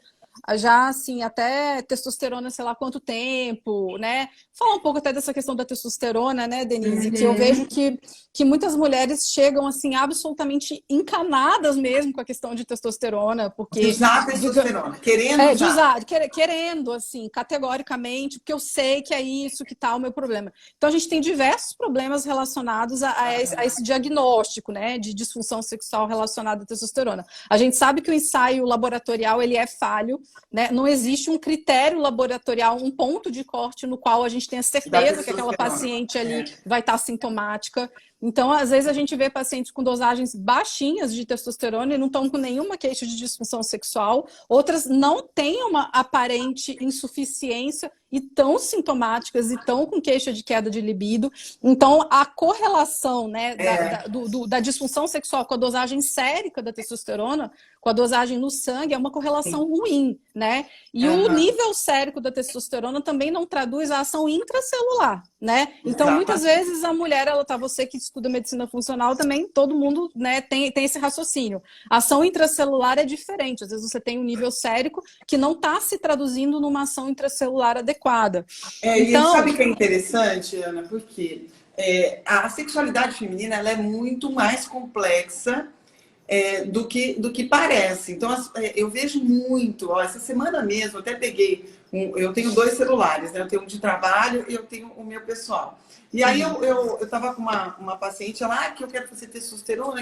já, assim, até testosterona, sei lá quanto tempo, né? Falar um pouco até dessa questão da testosterona, né, Denise? Que eu vejo que muitas mulheres chegam, assim, absolutamente encanadas mesmo com a questão de testosterona, porque... De usar testosterona, querendo usar. Querendo, assim, categoricamente, porque eu sei que é isso que tá o meu problema. Então, a gente tem diversos problemas relacionados a esse diagnóstico, né, de disfunção sexual relacionada à testosterona. A gente sabe que o ensaio laboratorial, ele é falho, né? Não existe um critério laboratorial, um ponto de corte no qual a gente tenha certeza que aquela paciente ali vai estar sintomática. Então, às vezes, a gente vê pacientes com dosagens baixinhas de testosterona e não estão com nenhuma queixa de disfunção sexual. Outras não têm uma aparente insuficiência e tão sintomáticas e tão com queixa de queda de libido. Então, a correlação, né, da disfunção sexual com a dosagem sérica da testosterona, com a dosagem no sangue, é uma correlação ruim, né? E o nível sérico da testosterona também não traduz a ação intracelular, né? Então, muitas vezes a mulher, você que estuda medicina funcional também, todo mundo, né, tem esse raciocínio. A ação intracelular é diferente. Às vezes você tem um nível sérico que não está se traduzindo numa ação intracelular adequada. Então... E sabe o que é interessante, Ana? Porque a sexualidade feminina ela é muito mais complexa do que parece. Então, eu vejo muito, essa semana mesmo, eu até peguei, eu tenho 2 celulares, né? Eu tenho um de trabalho e eu tenho o meu pessoal. E aí eu tava com uma paciente, ela, que eu quero fazer testosterona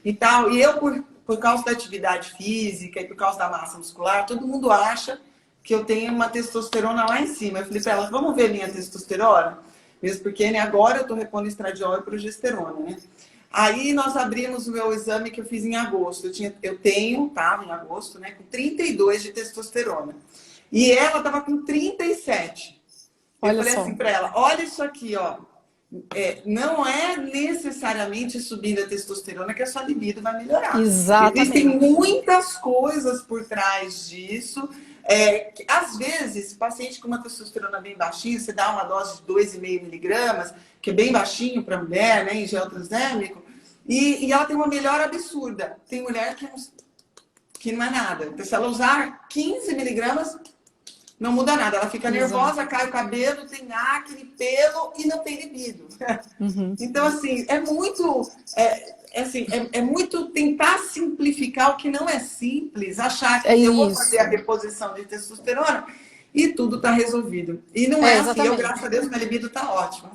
e tal. E eu, por causa da atividade física e por causa da massa muscular, todo mundo acha que eu tenho uma testosterona lá em cima. Eu falei pra ela, vamos ver minha testosterona? Mesmo porque, né, agora eu tô repondo estradiol e progesterona, né? Aí nós abrimos o meu exame que eu fiz em agosto. Eu tenho, em agosto, né, com 32 de testosterona. E ela estava com 37. Eu falei assim para ela, olha isso aqui, ó. Não é necessariamente subindo a testosterona que a sua libido vai melhorar. Exatamente. Existem muitas coisas por trás disso. Às vezes, paciente com uma testosterona bem baixinha, você dá uma dose de 2,5 miligramas, que é bem baixinho para mulher, né, em gel transdérmico, e ela tem uma melhora absurda. Tem mulher que não é nada. Então, se ela usar 15 miligramas, não muda nada. Ela fica Exato. nervosa, cai o cabelo, tem acne, pelo e não tem libido. Uhum. Então, assim, é muito tentar simplificar o que não é simples, achar É que eu vou fazer a isso. reposição de testosterona e tudo está resolvido. E não é assim, eu, Exatamente. graças a Deus, minha libido está ótima.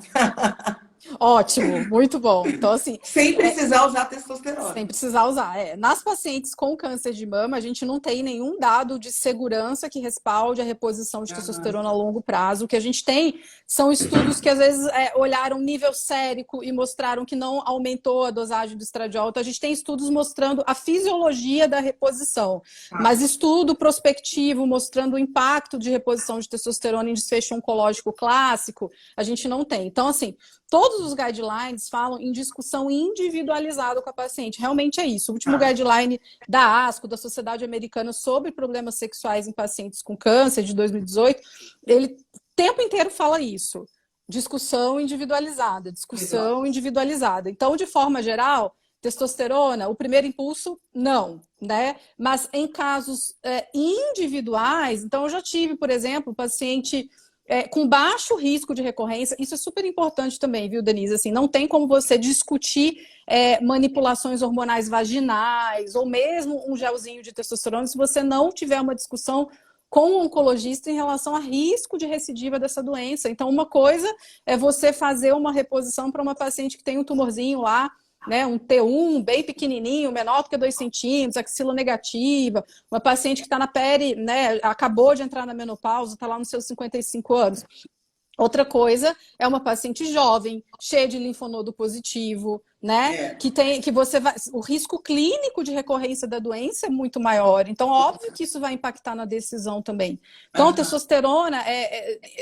Ótimo, muito bom. Então, assim, Sem precisar usar testosterona. sem precisar usar. Nas pacientes com câncer de mama, a gente não tem nenhum dado de segurança que respalde a reposição de testosterona a longo prazo. O que a gente tem são estudos que, às vezes, olharam nível sérico e mostraram que não aumentou a dosagem do estradiol. Então, a gente tem estudos mostrando a fisiologia da reposição. Mas estudo prospectivo mostrando o impacto de reposição de testosterona em desfecho oncológico clássico, a gente não tem. Então, assim, todos os guidelines falam em discussão individualizada com a paciente. Realmente é isso. O último guideline da ASCO, da Sociedade Americana sobre Problemas Sexuais em Pacientes com Câncer, de 2018, ele o tempo inteiro fala isso. Discussão individualizada, discussão individualizada. Então, de forma geral, testosterona, o primeiro impulso, não, né? Mas em casos individuais, então eu já tive, por exemplo, paciente com baixo risco de recorrência. Isso é super importante também, viu, Denise? Assim, não tem como você discutir manipulações hormonais vaginais ou mesmo um gelzinho de testosterona se você não tiver uma discussão com o oncologista em relação a risco de recidiva dessa doença. Então, uma coisa é você fazer uma reposição para uma paciente que tem um tumorzinho lá, né, um T1 bem pequenininho, menor do que 2 centímetros, axila negativa, uma paciente que está na pele, né, acabou de entrar na menopausa, está lá nos seus 55 anos. Outra coisa é uma paciente jovem, cheia de linfonodo positivo, né? Que você vai. O risco clínico de recorrência da doença é muito maior. Então, óbvio que isso vai impactar na decisão também. Então, a testosterona,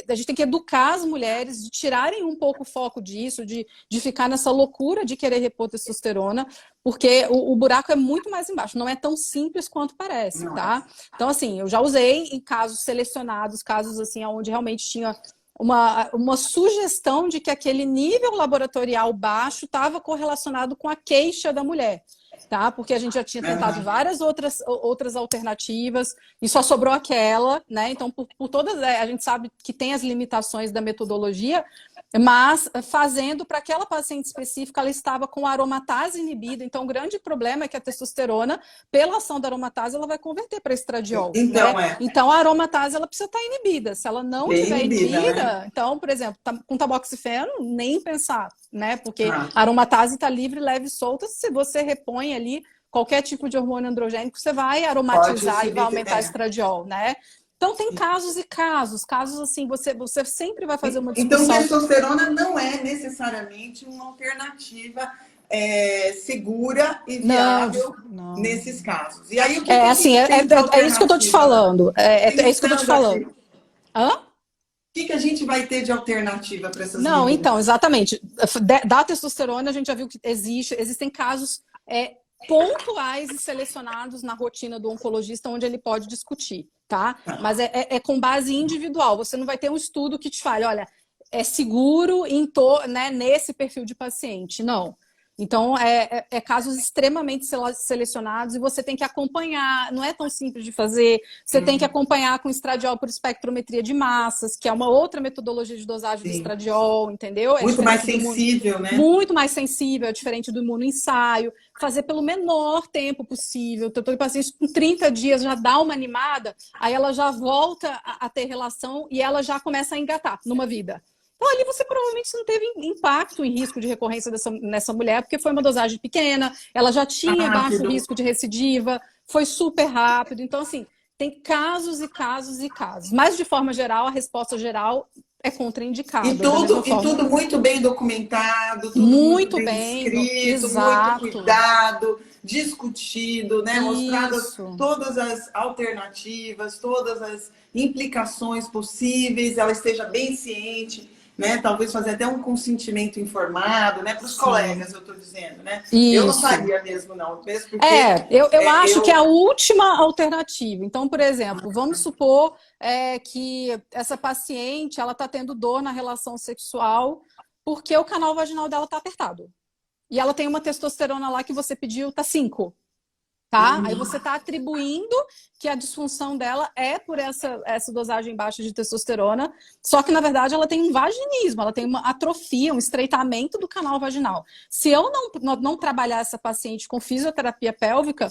a gente tem que educar as mulheres de tirarem um pouco o foco disso, de ficar nessa loucura de querer repor testosterona, porque o buraco é muito mais embaixo, não é tão simples quanto parece, tá? Então, assim, eu já usei em casos selecionados, casos assim, onde realmente tinha uma sugestão de que aquele nível laboratorial baixo estava correlacionado com a queixa da mulher, tá? Porque a gente já tinha tentado várias outras alternativas e só sobrou aquela, né? Então, por todas, a gente sabe que tem as limitações da metodologia, mas fazendo para aquela paciente específica, ela estava com a aromatase inibida. Então, o grande problema é que a testosterona, pela ação da aromatase, ela vai converter para estradiol. Então, né? Então, a aromatase ela precisa estar inibida. Se ela não estiver inibida, né? Então, por exemplo, com tamoxifeno, nem pensar, né? Porque a aromatase está livre, leve e solta. Se você repõe ali qualquer tipo de hormônio androgênico, você vai aromatizar e vai aumentar estradiol, né? Então, tem casos e casos. Casos assim, você sempre vai fazer uma discussão. Então, testosterona não é necessariamente uma alternativa segura e viável nesses casos. E aí, o que assim, é isso que eu tô te falando. É isso que eu tô te falando. Hã? O que a gente vai ter de alternativa para essas Não, meninas? então, exatamente. Da testosterona, a gente já viu que existem casos pontuais e selecionados na rotina do oncologista onde ele pode discutir, tá? Mas é com base individual. Você não vai ter um estudo que te fale, olha, é seguro né, nesse perfil de paciente. Não. Então, casos extremamente selecionados e você tem que acompanhar, não é tão simples de fazer, você tem que acompanhar com estradiol por espectrometria de massas, que é uma outra metodologia de dosagem do estradiol, entendeu? Muito mais sensível, né? Muito mais sensível, é diferente do imunoensaio, fazer pelo menor tempo possível. Eu estou paciente com 30 dias, já dá uma animada, aí ela já volta a ter relação e ela já começa a engatar numa vida. Então, ali você provavelmente não teve impacto em risco de recorrência nessa mulher, porque foi uma dosagem pequena, ela já tinha baixo risco de recidiva, foi super rápido. Então, assim, tem casos e casos e casos. Mas, de forma geral, a resposta geral é contraindicada. E tudo muito bem documentado, tudo muito bem escrito, muito cuidado, discutido, né? Mostradas todas as alternativas, todas as implicações possíveis, ela esteja bem ciente. Né? Talvez fazer até um consentimento informado, né? Para os colegas, eu estou dizendo, né? Isso. Eu não faria mesmo, não. Mesmo porque, eu acho que é a última alternativa. Então, por exemplo, vamos supor que essa paciente ela está tendo dor na relação sexual porque o canal vaginal dela está apertado. E ela tem uma testosterona lá que você pediu, tá 5. tá? Aí você está atribuindo que a disfunção dela é por essa dosagem baixa de testosterona, só que, na verdade, ela tem um vaginismo, ela tem uma atrofia, um estreitamento do canal vaginal. Se eu não trabalhar essa paciente com fisioterapia pélvica,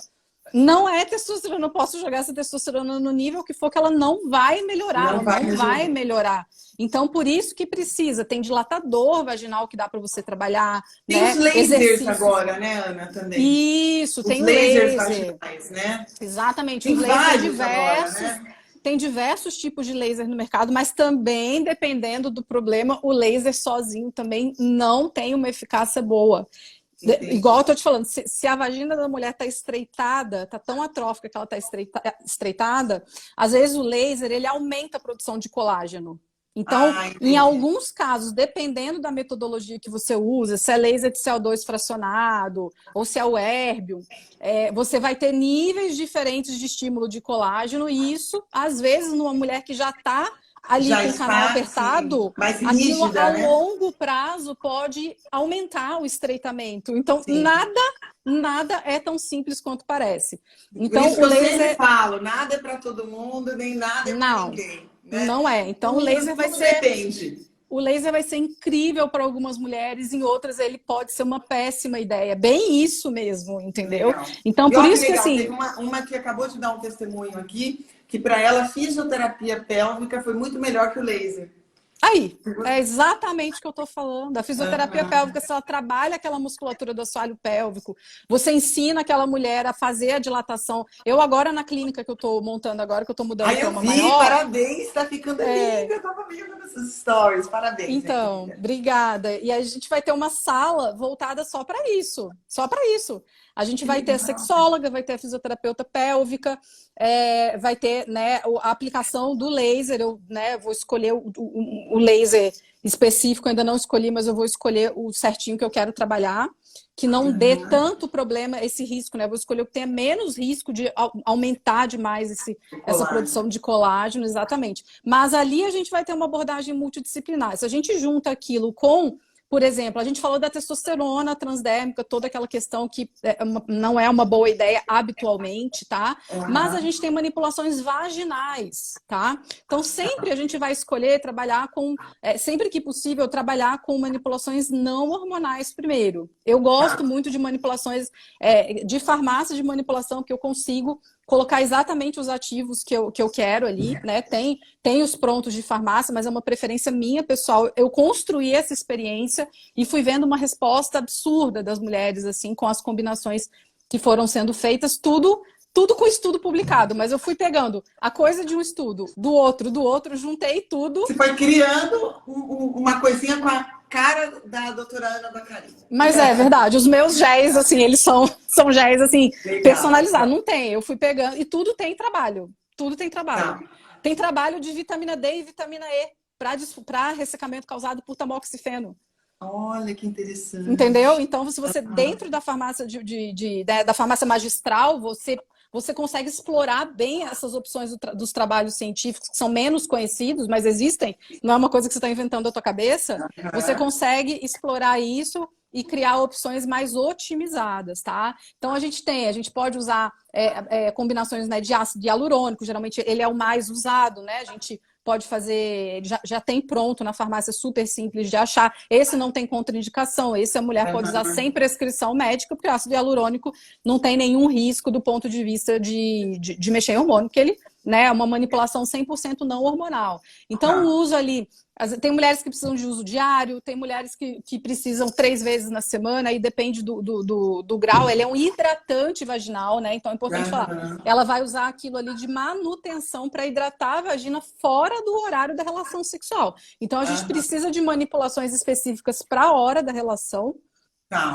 não é testosterona, eu posso jogar essa testosterona no nível que for, que ela não vai melhorar, ela não vai melhorar. Então, por isso que precisa, tem dilatador vaginal que dá para você trabalhar. Tem, né, os lasers agora, né, Ana, também? Isso, os tem lasers vaginais, né? Exatamente, tem os lasers diversos. Agora, né? Tem diversos tipos de laser no mercado, mas também, dependendo do problema, o laser sozinho também não tem uma eficácia boa. Igual eu tô te falando, se a vagina da mulher tá estreitada, tá tão atrófica que ela tá estreitada, às vezes o laser, ele aumenta a produção de colágeno. Então, em alguns casos, dependendo da metodologia que você usa, se é laser de CO2 fracionado ou se é o Erbium, você vai ter níveis diferentes de estímulo de colágeno, e isso, às vezes, numa mulher que já está ali já com o canal apertado, mais rígida, aquilo a né? longo prazo pode aumentar o estreitamento. Então, nada é tão simples quanto parece. Então, por isso que eu sempre falo, nada é para todo mundo, nem nada é para ninguém. Né? Não é. Então, o laser vai ser... Depende. O laser vai ser incrível para algumas mulheres, em outras ele pode ser uma péssima ideia. Bem isso mesmo, entendeu? Legal. Então, por isso que assim... Teve uma que acabou de dar um testemunho aqui, que para ela a fisioterapia pélvica foi muito melhor que o laser. Aí, é exatamente o que eu estou falando. A fisioterapia pélvica, se ela trabalha aquela musculatura do assoalho pélvico, você ensina aquela mulher a fazer a dilatação. Eu agora, na clínica que eu estou montando agora, que eu estou mudando para uma maior... Parabéns, está ficando linda. Eu estava vendo essas stories, parabéns. Então, obrigada. E a gente vai ter uma sala voltada só para isso. Só para isso. A gente vai ter a sexóloga, vai ter a fisioterapeuta pélvica, vai ter, né, a aplicação do laser. Eu, né, vou escolher o laser específico, ainda não escolhi, mas eu vou escolher o certinho que eu quero trabalhar, que não dê tanto problema, esse risco, né? Eu vou escolher o que tenha menos risco de aumentar demais essa produção de colágeno, exatamente. Mas ali a gente vai ter uma abordagem multidisciplinar. Se a gente junta aquilo com... Por exemplo, a gente falou da testosterona transdérmica, toda aquela questão que não é uma boa ideia habitualmente, tá? Mas a gente tem manipulações vaginais, tá? Então, sempre a gente vai escolher trabalhar com... sempre que possível, trabalhar com manipulações não hormonais primeiro. Eu gosto muito de manipulações de farmácia de manipulação, que eu consigo colocar exatamente os ativos que eu quero ali, né? Tem os prontos de farmácia, mas é uma preferência minha, pessoal. Eu construí essa experiência e fui vendo uma resposta absurda das mulheres, assim, com as combinações que foram sendo feitas, tudo com estudo publicado, mas eu fui pegando a coisa de um estudo, do outro, juntei tudo. Você foi criando uma coisinha com a cara da doutora Ana Baccarin. Mas é verdade, os meus géis, assim, eles são géis, assim, personalizados. Não tem, eu fui pegando, e tudo tem trabalho. Tem trabalho de vitamina D e vitamina E para ressecamento causado por tamoxifeno. Olha que interessante. Entendeu? Então, se você, dentro da farmácia da farmácia magistral, você consegue explorar bem essas opções dos trabalhos científicos que são menos conhecidos, mas existem, não é uma coisa que você está inventando da tua cabeça. Você consegue explorar isso e criar opções mais otimizadas, tá? Então, a gente pode usar combinações, né, de ácido hialurônico, geralmente ele é o mais usado, né? A gente pode fazer, já tem pronto na farmácia, super simples de achar. Esse não tem contraindicação, esse a mulher pode usar sem prescrição médica, porque o ácido hialurônico não tem nenhum risco do ponto de vista de mexer em hormônio, porque ele, né, é uma manipulação 100% não hormonal. Então, o uso ali... Tem mulheres que precisam de uso diário, tem mulheres que precisam 3 vezes na semana, aí depende do grau. Ele é um hidratante vaginal, né? Então é importante falar. Ela vai usar aquilo ali de manutenção para hidratar a vagina fora do horário da relação sexual. Então a gente precisa de manipulações específicas para a hora da relação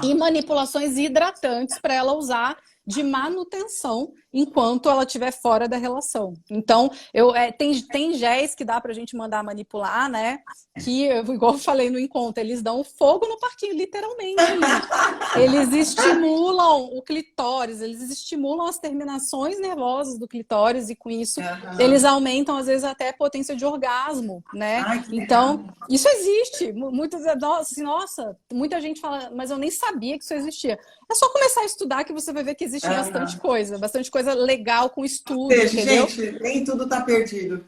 e manipulações hidratantes para ela usar de manutenção enquanto ela estiver fora da relação. Então, tem géis que dá pra gente mandar manipular, né? Que, igual eu falei no encontro, eles dão fogo no parquinho, literalmente ali. Eles estimulam o clitóris, eles estimulam as terminações nervosas do clitóris e com isso eles aumentam, às vezes, até a potência de orgasmo, né? Ai, que Então, legal. isso existe. Nossa, muita gente fala, mas eu nem sabia que isso existia. É só começar a estudar que você vai ver que existe bastante coisa legal com estudo, entendeu? Gente, nem tudo tá perdido.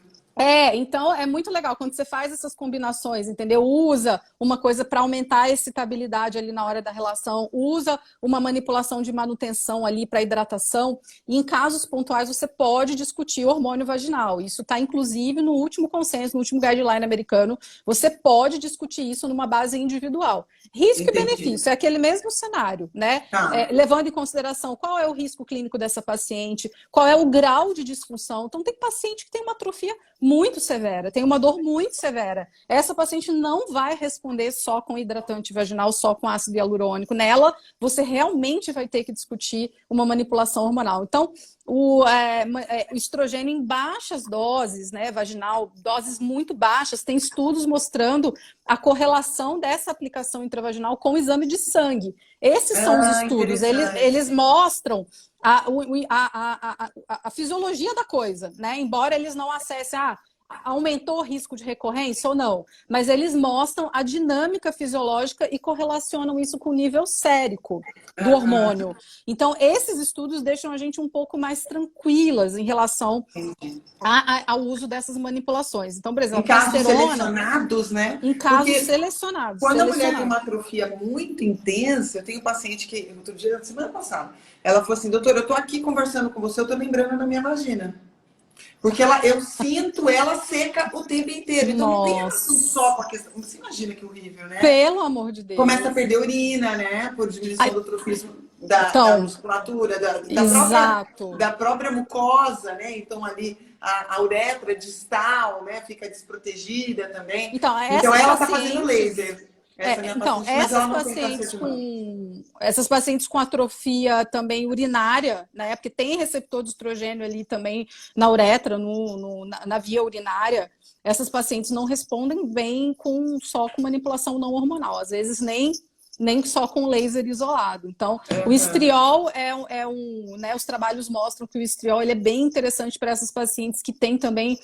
Então é muito legal quando você faz essas combinações, entendeu? Usa uma coisa para aumentar a excitabilidade ali na hora da relação, usa uma manipulação de manutenção ali para hidratação, e em casos pontuais você pode discutir hormônio vaginal. Isso está inclusive no último consenso, no último guideline americano, você pode discutir isso numa base individual. Risco e benefício, é aquele mesmo cenário, né? Levando em consideração qual é o risco clínico dessa paciente, qual é o grau de disfunção. Então tem paciente que tem uma atrofia muito severa, tem uma dor muito severa. Essa paciente não vai responder só com hidratante vaginal, só com ácido hialurônico. Nela, você realmente vai ter que discutir uma manipulação hormonal. Então, o estrogênio em baixas doses, né, vaginal, doses muito baixas, tem estudos mostrando a correlação dessa aplicação intravaginal com o exame de sangue. Esses são os estudos, eles mostram a fisiologia da coisa, né? Embora eles não acessem, aumentou o risco de recorrência ou não, mas eles mostram a dinâmica fisiológica e correlacionam isso com o nível sérico do hormônio. Então, esses estudos deixam a gente um pouco mais tranquilas em relação ao uso dessas manipulações. Então, por exemplo, em casos selecionados, né? Em casos selecionados. Quando a mulher tem uma atrofia muito intensa, eu tenho um paciente que, outro dia, semana passada, ela falou assim, doutora, eu tô aqui conversando com você, eu tô lembrando na minha vagina. Porque eu sinto ela seca o tempo inteiro. Então não tem relação só com a questão. Você imagina que horrível, né? Pelo amor de Deus. Começa a perder urina, né? Por diminuição do trofismo da musculatura, da própria mucosa, né? Então ali a uretra distal, né? Fica desprotegida também. Então ela está fazendo laser. Essas pacientes com atrofia também urinária, né? Porque tem receptor de estrogênio ali também na uretra, na via urinária. Essas pacientes não respondem bem só com manipulação não hormonal, às vezes nem só com laser isolado. Então, o estriol né, os trabalhos mostram que o estriol ele é bem interessante para essas pacientes que têm também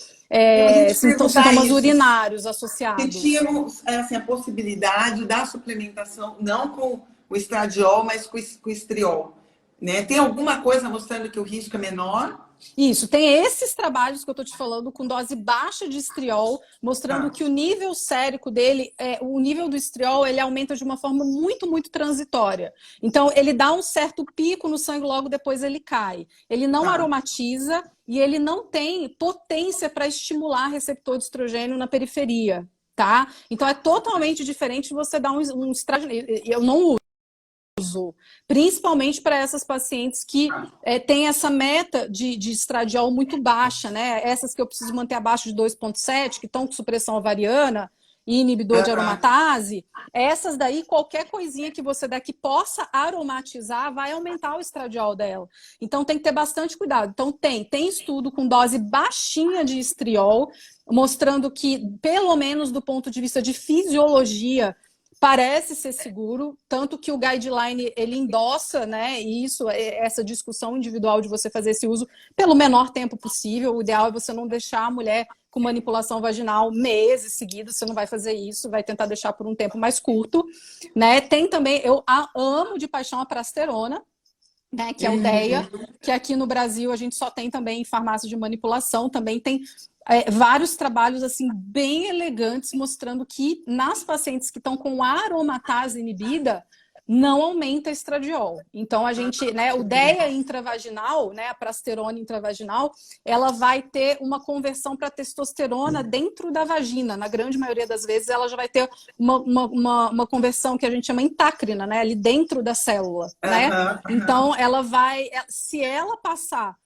sintomas urinários associados. Se tínhamos assim, a possibilidade da suplementação, não com o estradiol, mas com o estriol, né? Tem alguma coisa mostrando que o risco é menor? Isso, tem esses trabalhos que eu tô te falando com dose baixa de estriol, mostrando que o nível sérico dele, o nível do estriol, ele aumenta de uma forma muito, muito transitória. Então, ele dá um certo pico no sangue, logo depois ele cai. Ele não aromatiza e ele não tem potência para estimular receptor de estrogênio na periferia, tá? Então, é totalmente diferente de você dar um estrogênio. Eu não uso. Principalmente para essas pacientes que têm essa meta de estradiol muito baixa, né? Essas que eu preciso manter abaixo de 2,7, que estão com supressão ovariana e inibidor de aromatase, essas daí, qualquer coisinha que você der que possa aromatizar, vai aumentar o estradiol dela. Então tem que ter bastante cuidado. Então tem estudo com dose baixinha de estriol, mostrando que, pelo menos do ponto de vista de fisiologia, parece ser seguro, tanto que o guideline ele endossa, né, essa discussão individual de você fazer esse uso pelo menor tempo possível. O ideal é você não deixar a mulher com manipulação vaginal meses seguidos, você não vai fazer isso, vai tentar deixar por um tempo mais curto, né? Tem também, eu amo de paixão a prasterona, né, que é o DEA, que aqui no Brasil a gente só tem também em farmácia de manipulação, também tem vários trabalhos assim bem elegantes mostrando que nas pacientes que estão com aromatase inibida não aumenta estradiol. Então a gente, né, o DEA intravaginal, né, a prasterona intravaginal, ela vai ter uma conversão para testosterona dentro da vagina. Na grande maioria das vezes ela já vai ter uma conversão que a gente chama entácrina, né, ali dentro da célula, né? Então ela vai, se ela passar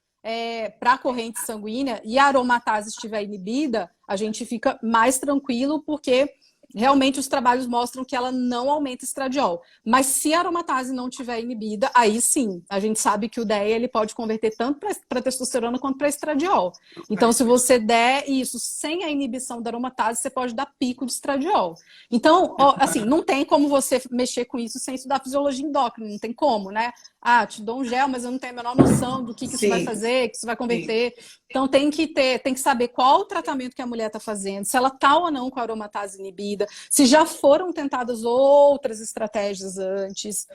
para a corrente sanguínea e a aromatase estiver inibida, a gente fica mais tranquilo porque realmente os trabalhos mostram que ela não aumenta estradiol. Mas se a aromatase não tiver inibida, aí sim, a gente sabe que o DEA ele pode converter tanto para testosterona quanto para estradiol. Então, se você der isso sem a inibição da aromatase, você pode dar pico de estradiol. Então, assim, não tem como você mexer com isso sem estudar fisiologia endócrina, não tem como, né? Ah, te dou um gel, mas eu não tenho a menor noção do que isso vai fazer, que isso vai converter. Então tem que saber qual o tratamento que a mulher está fazendo, se ela está ou não com a aromatase inibida, se já foram tentadas outras estratégias antes.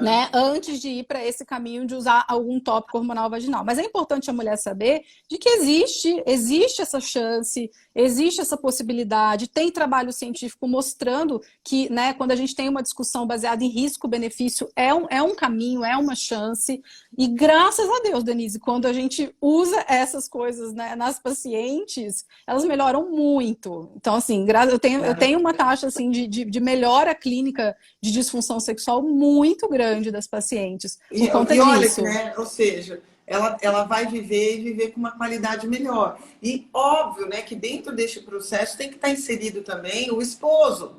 Né, antes de ir para esse caminho de usar algum tópico hormonal vaginal. Mas é importante a mulher saber de que existe essa chance, existe essa possibilidade, tem trabalho científico mostrando que, né, quando a gente tem uma discussão baseada em risco-benefício, é um caminho, é uma chance. E graças a Deus, Denise, quando a gente usa essas coisas, né, nas pacientes, elas melhoram muito. Então, assim, eu tenho uma taxa assim, de melhora clínica de disfunção sexual muito grande das pacientes por conta disso. Olha, né? Ou seja, ela vai viver com uma qualidade melhor. E óbvio, né, que dentro deste processo tem que estar inserido também o esposo.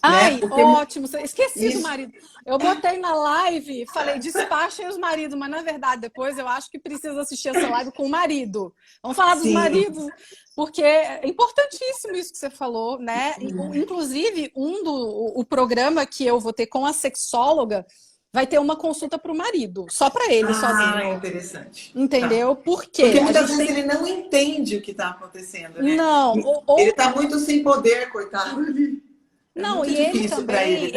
Ai, né? Porque ótimo. Esqueci do marido. Eu botei na live, falei, despachem os maridos, mas na verdade, depois eu acho que precisa assistir essa live com o marido. Vamos falar dos maridos, porque é importantíssimo isso que você falou, né? Inclusive, o programa que eu vou ter com a sexóloga vai ter uma consulta para o marido, só para ele, sozinho. Ah, interessante. Entendeu? Tá. Por quê? Porque muitas vezes ele não entende o que está acontecendo, né? Não. Ele está muito sem poder, coitado. Não, e ele também,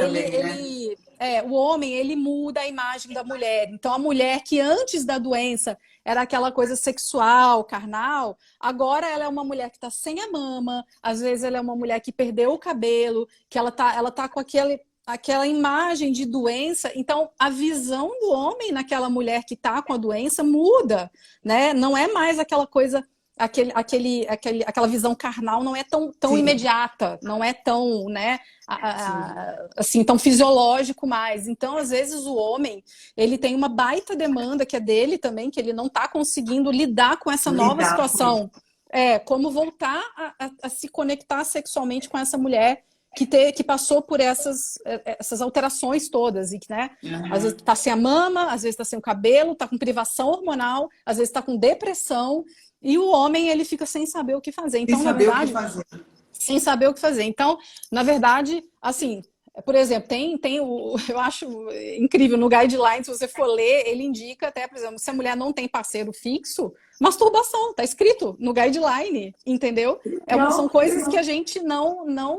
o homem, ele muda a imagem da mulher. Então, a mulher que antes da doença era aquela coisa sexual, carnal, agora ela é uma mulher que está sem a mama, às vezes ela é uma mulher que perdeu o cabelo, que ela tá com aquela imagem de doença. Então, a visão do homem naquela mulher que está com a doença muda, né? Não é mais aquela coisa... aquela visão carnal não é tão imediata, não é tão, né, assim, tão fisiológico mais. Então, às vezes, o homem, ele tem uma baita demanda que é dele também, que ele não está conseguindo lidar com essa nova situação. Como voltar a se conectar sexualmente com essa mulher que passou por essas alterações todas, e que, né, às vezes está sem a mama, às vezes está sem o cabelo, está com privação hormonal, às vezes está com depressão. E o homem, ele fica sem saber o que fazer. Então, na verdade, sem saber o que fazer. Então, na verdade, assim, por exemplo, eu acho incrível, no guideline, se você for ler, ele indica até, por exemplo, se a mulher não tem parceiro fixo, masturbação, tá escrito no guideline, entendeu? São coisas que a gente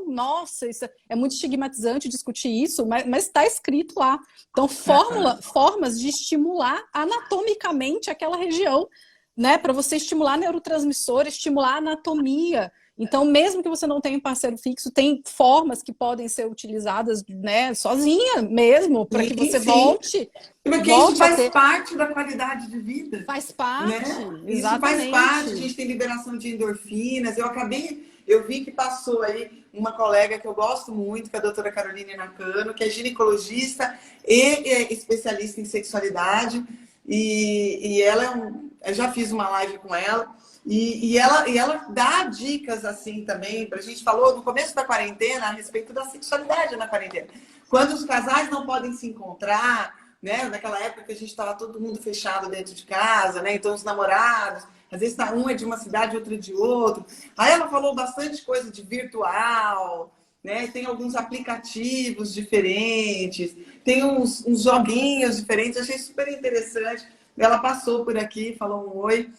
nossa, isso é muito estigmatizante discutir isso, mas está escrito lá. Então, formas de estimular anatomicamente aquela região, né, para você estimular neurotransmissor, estimular a anatomia. Então, mesmo que você não tenha um parceiro fixo, tem formas que podem ser utilizadas, né, sozinha mesmo, para que você volte. Porque isso faz parte da qualidade de vida. Faz parte, né? Exatamente. Isso faz parte, a gente tem liberação de endorfinas. Eu vi que passou aí uma colega que eu gosto muito, que é a doutora Caroline Nakano, que é ginecologista e especialista em sexualidade. E ela eu já fiz uma live com ela e ela dá dicas assim também. A gente falou no começo da quarentena a respeito da sexualidade na quarentena. Quando os casais não podem se encontrar, né? Naquela época que a gente estava todo mundo fechado dentro de casa, né? Então os namorados, às vezes um é de uma cidade, outro é de outro. Aí ela falou bastante coisa de virtual, né? Tem alguns aplicativos diferentes, tem uns joguinhos diferentes. Eu achei super interessante. Ela passou por aqui, falou um oi.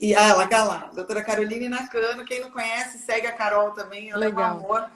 Ela tá lá, doutora Caroline Nakano. Quem não conhece, segue a Carol também. Ela é um amor.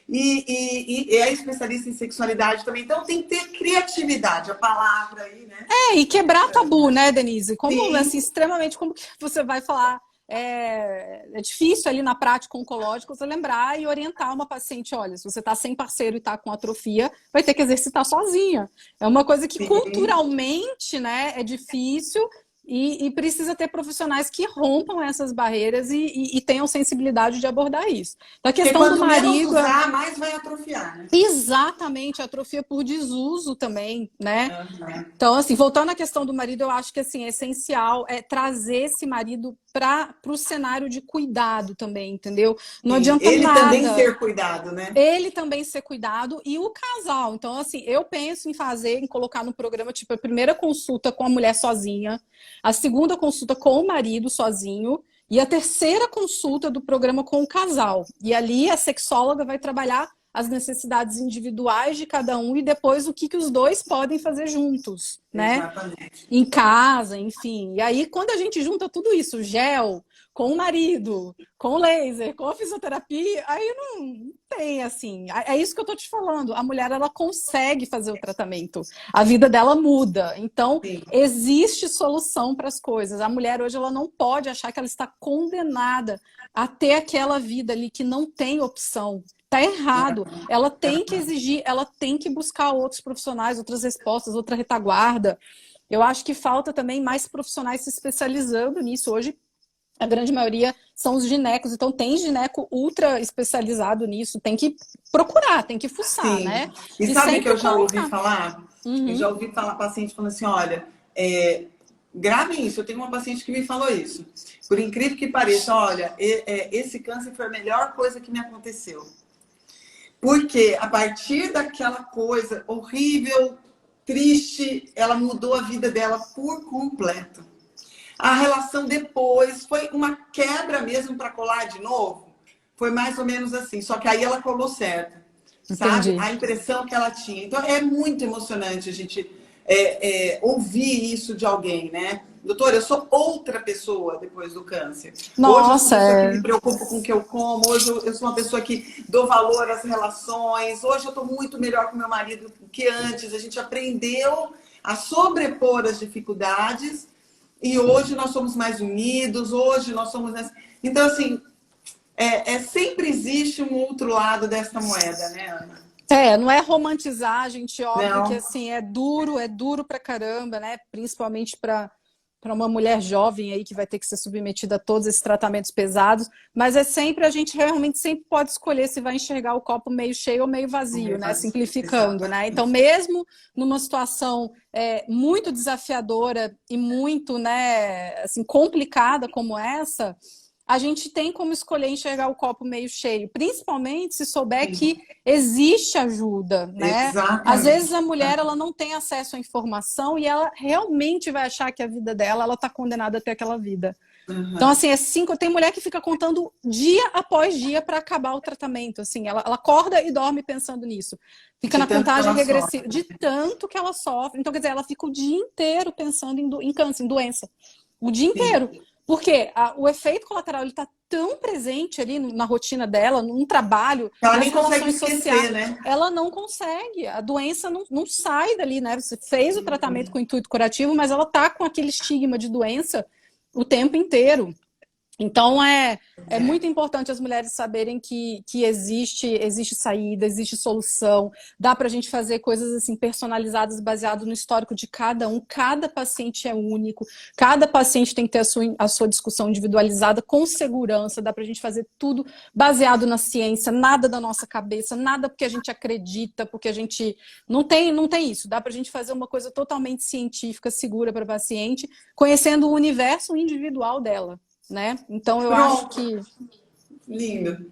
E é especialista em sexualidade também. Então tem que ter criatividade, a palavra aí, né? E quebrar tabu, né, Denise? Como, assim, extremamente, como que você vai falar... É difícil ali na prática oncológica você lembrar e orientar uma paciente, olha, se você está sem parceiro e está com atrofia, vai ter que exercitar sozinha. É uma coisa que culturalmente, né, é difícil e precisa ter profissionais que rompam essas barreiras e tenham sensibilidade de abordar isso. A questão do marido... menos usar, mais vai atrofiar, né? Exatamente, atrofia por desuso também, né? Então, assim, voltando à questão do marido, eu acho que, assim, é essencial trazer esse marido para o cenário de cuidado também, entendeu? Não Sim, adianta ele nada. também ser cuidado, né? Ele também ser cuidado e o casal. Então, assim, eu penso em fazer, em colocar no programa, tipo, a primeira consulta com a mulher sozinha, a segunda consulta com o marido sozinho e a terceira consulta do programa com o casal. E ali a sexóloga vai trabalhar as necessidades individuais de cada um e depois o que os dois podem fazer juntos, né? Exatamente. Em casa, enfim. E aí, quando a gente junta tudo isso, gel, com o marido, com o laser, com a fisioterapia, aí não tem, assim. É isso que eu tô te falando. A mulher, ela consegue fazer o tratamento. A vida dela muda. Então, Sim. existe solução para as coisas. A mulher hoje, ela não pode achar que ela está condenada a ter aquela vida ali que não tem opção. Tá errado. Ela tem que exigir, ela tem que buscar outros profissionais, outras respostas, outra retaguarda. Eu acho que falta também mais profissionais se especializando nisso. Hoje, a grande maioria são os ginecos, então tem gineco ultra especializado nisso, tem que procurar, tem que fuçar, Sim. né? E sabe que eu já colocar. ouvi falar? Eu já ouvi falar paciente falando assim, olha, gravem isso. Eu tenho uma paciente que me falou isso. Por incrível que pareça, olha, esse câncer foi a melhor coisa que me aconteceu. Porque a partir daquela coisa horrível, triste, ela mudou a vida dela por completo. A relação depois foi uma quebra mesmo para colar de novo. Foi mais ou menos assim, só que aí ela colou certo, sabe? Entendi. A impressão que ela tinha. Então é muito emocionante a gente ouvir isso de alguém, né? Doutora, eu sou outra pessoa depois do câncer. Hoje eu sou Nossa, uma pessoa que me preocupo com o que eu como. Hoje eu sou uma pessoa que dou valor às relações. Hoje eu estou muito melhor com meu marido do que antes. A gente aprendeu a sobrepor as dificuldades e hoje nós somos mais unidos. Hoje nós somos... Então, assim, sempre existe um outro lado dessa moeda, né, Ana? não é romantizar, gente, óbvio Não. que assim, é duro pra caramba, né? Principalmente para uma mulher jovem aí que vai ter que ser submetida a todos esses tratamentos pesados, mas é sempre, a gente realmente sempre pode escolher se vai enxergar o copo meio cheio ou meio vazio, né? Simplificando, né? Então, mesmo numa situação muito desafiadora e muito, né, assim, complicada como essa, a gente tem como escolher enxergar o copo meio cheio, principalmente se souber que existe ajuda, né? Exatamente. Às vezes a mulher, ela não tem acesso à informação e ela realmente vai achar que a vida dela, ela tá condenada a ter aquela vida. Então, assim, tem mulher que fica contando dia após dia para acabar o tratamento, assim, ela acorda e dorme pensando nisso. Fica na contagem regressiva, de tanto que ela sofre. Então, quer dizer, ela fica o dia inteiro pensando em câncer, em doença. O dia inteiro. Porque o efeito colateral ele está tão presente ali na rotina dela, num trabalho, ela nas nem consegue relações esquecer, sociais. né? Ela não consegue. A doença não sai dali, né? Você fez o tratamento com intuito curativo, mas ela tá com aquele estigma de doença o tempo inteiro. Então, é muito importante as mulheres saberem que existe saída, existe solução, dá para a gente fazer coisas assim personalizadas, baseado no histórico de cada um, cada paciente é único, cada paciente tem que ter a sua discussão individualizada com segurança, dá para a gente fazer tudo baseado na ciência, nada da nossa cabeça, nada porque a gente acredita, porque a gente... Não tem isso, dá para a gente fazer uma coisa totalmente científica, segura para a paciente, conhecendo o universo individual dela. Né? Então eu acho que... Lindo,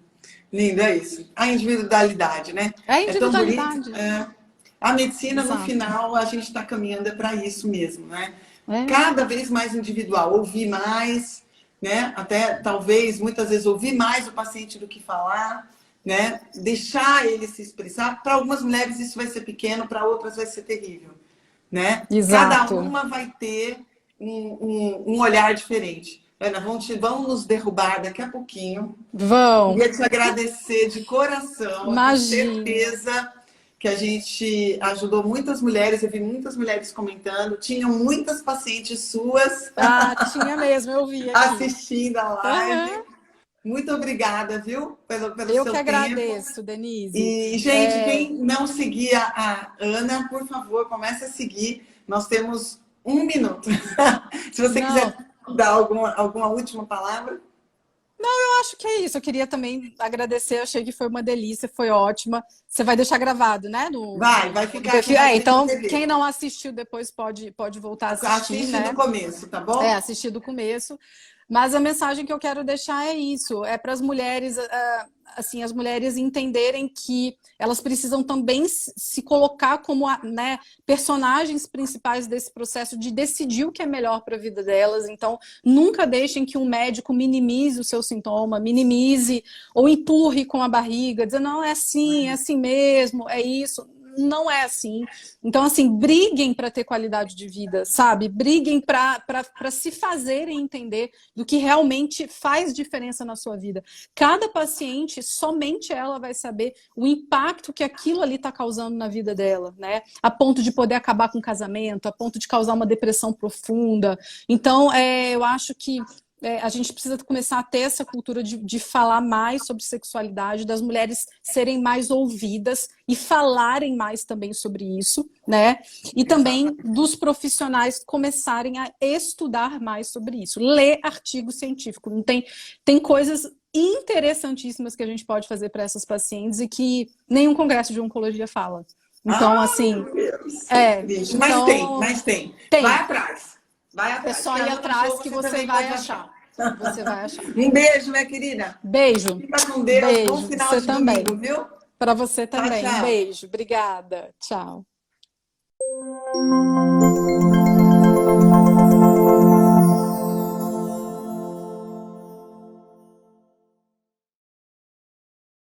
lindo, é isso. A individualidade, né? É a É tão individualidade. bonito. A medicina, Exato. no final, a gente está caminhando para isso mesmo, né? É. Cada vez mais individual, ouvir mais, né? Até talvez, muitas vezes, ouvir mais o paciente do que falar, né? Deixar ele se expressar. Para algumas mulheres isso vai ser pequeno, para outras vai ser terrível, né? Exato. Cada uma vai ter um olhar diferente. Ana, vamos nos derrubar daqui a pouquinho. Vão. Queria te agradecer de coração. Imagina. Tenho certeza que a gente ajudou muitas mulheres. Eu vi muitas mulheres comentando. Tinham muitas pacientes suas. Tinha mesmo, eu vi aqui. Assistindo a live. Muito obrigada, viu? Pelo seu tempo. Eu que agradeço, Denise. E, gente, quem não seguia a Ana, por favor, comece a seguir. Nós temos 1 minuto. Se você quiser dar alguma última palavra? Não, eu acho que é isso. Eu queria também agradecer. Achei que foi uma delícia, foi ótima. Você vai deixar gravado, né? Vai ficar aqui. Então, quem não assistiu depois pode voltar a assistir. Assiste do começo, tá bom? Assistir do começo. Mas a mensagem que eu quero deixar é isso, é para as mulheres, assim, as mulheres entenderem que elas precisam também se colocar como, né, personagens principais desse processo de decidir o que é melhor para a vida delas. Então, nunca deixem que um médico minimize o seu sintoma, minimize ou empurre com a barriga, dizendo, não, é assim mesmo, é isso. Não é assim. Então, assim, briguem para ter qualidade de vida, sabe? Briguem para se fazerem entender do que realmente faz diferença na sua vida. Cada paciente, somente ela vai saber o impacto que aquilo ali está causando na vida dela, né? A ponto de poder acabar com o casamento, a ponto de causar uma depressão profunda. Então, eu acho que a gente precisa começar a ter essa cultura de falar mais sobre sexualidade, das mulheres serem mais ouvidas e falarem mais também sobre isso, né? E também dos profissionais começarem a estudar mais sobre isso, ler artigo científico. Não tem coisas interessantíssimas que a gente pode fazer para essas pacientes e que nenhum congresso de oncologia fala. Então, assim... Meu Deus. Então, mas tem. Tem. Vai atrás. Vai atrás. É só ir atrás que você vai achar. Você vai achar. Um beijo, minha querida. Beijo. Fica com Deus. Beijo. Bom final Você de também. domingo, viu? Para você também. Tchau, tchau. Um beijo. Obrigada. Tchau.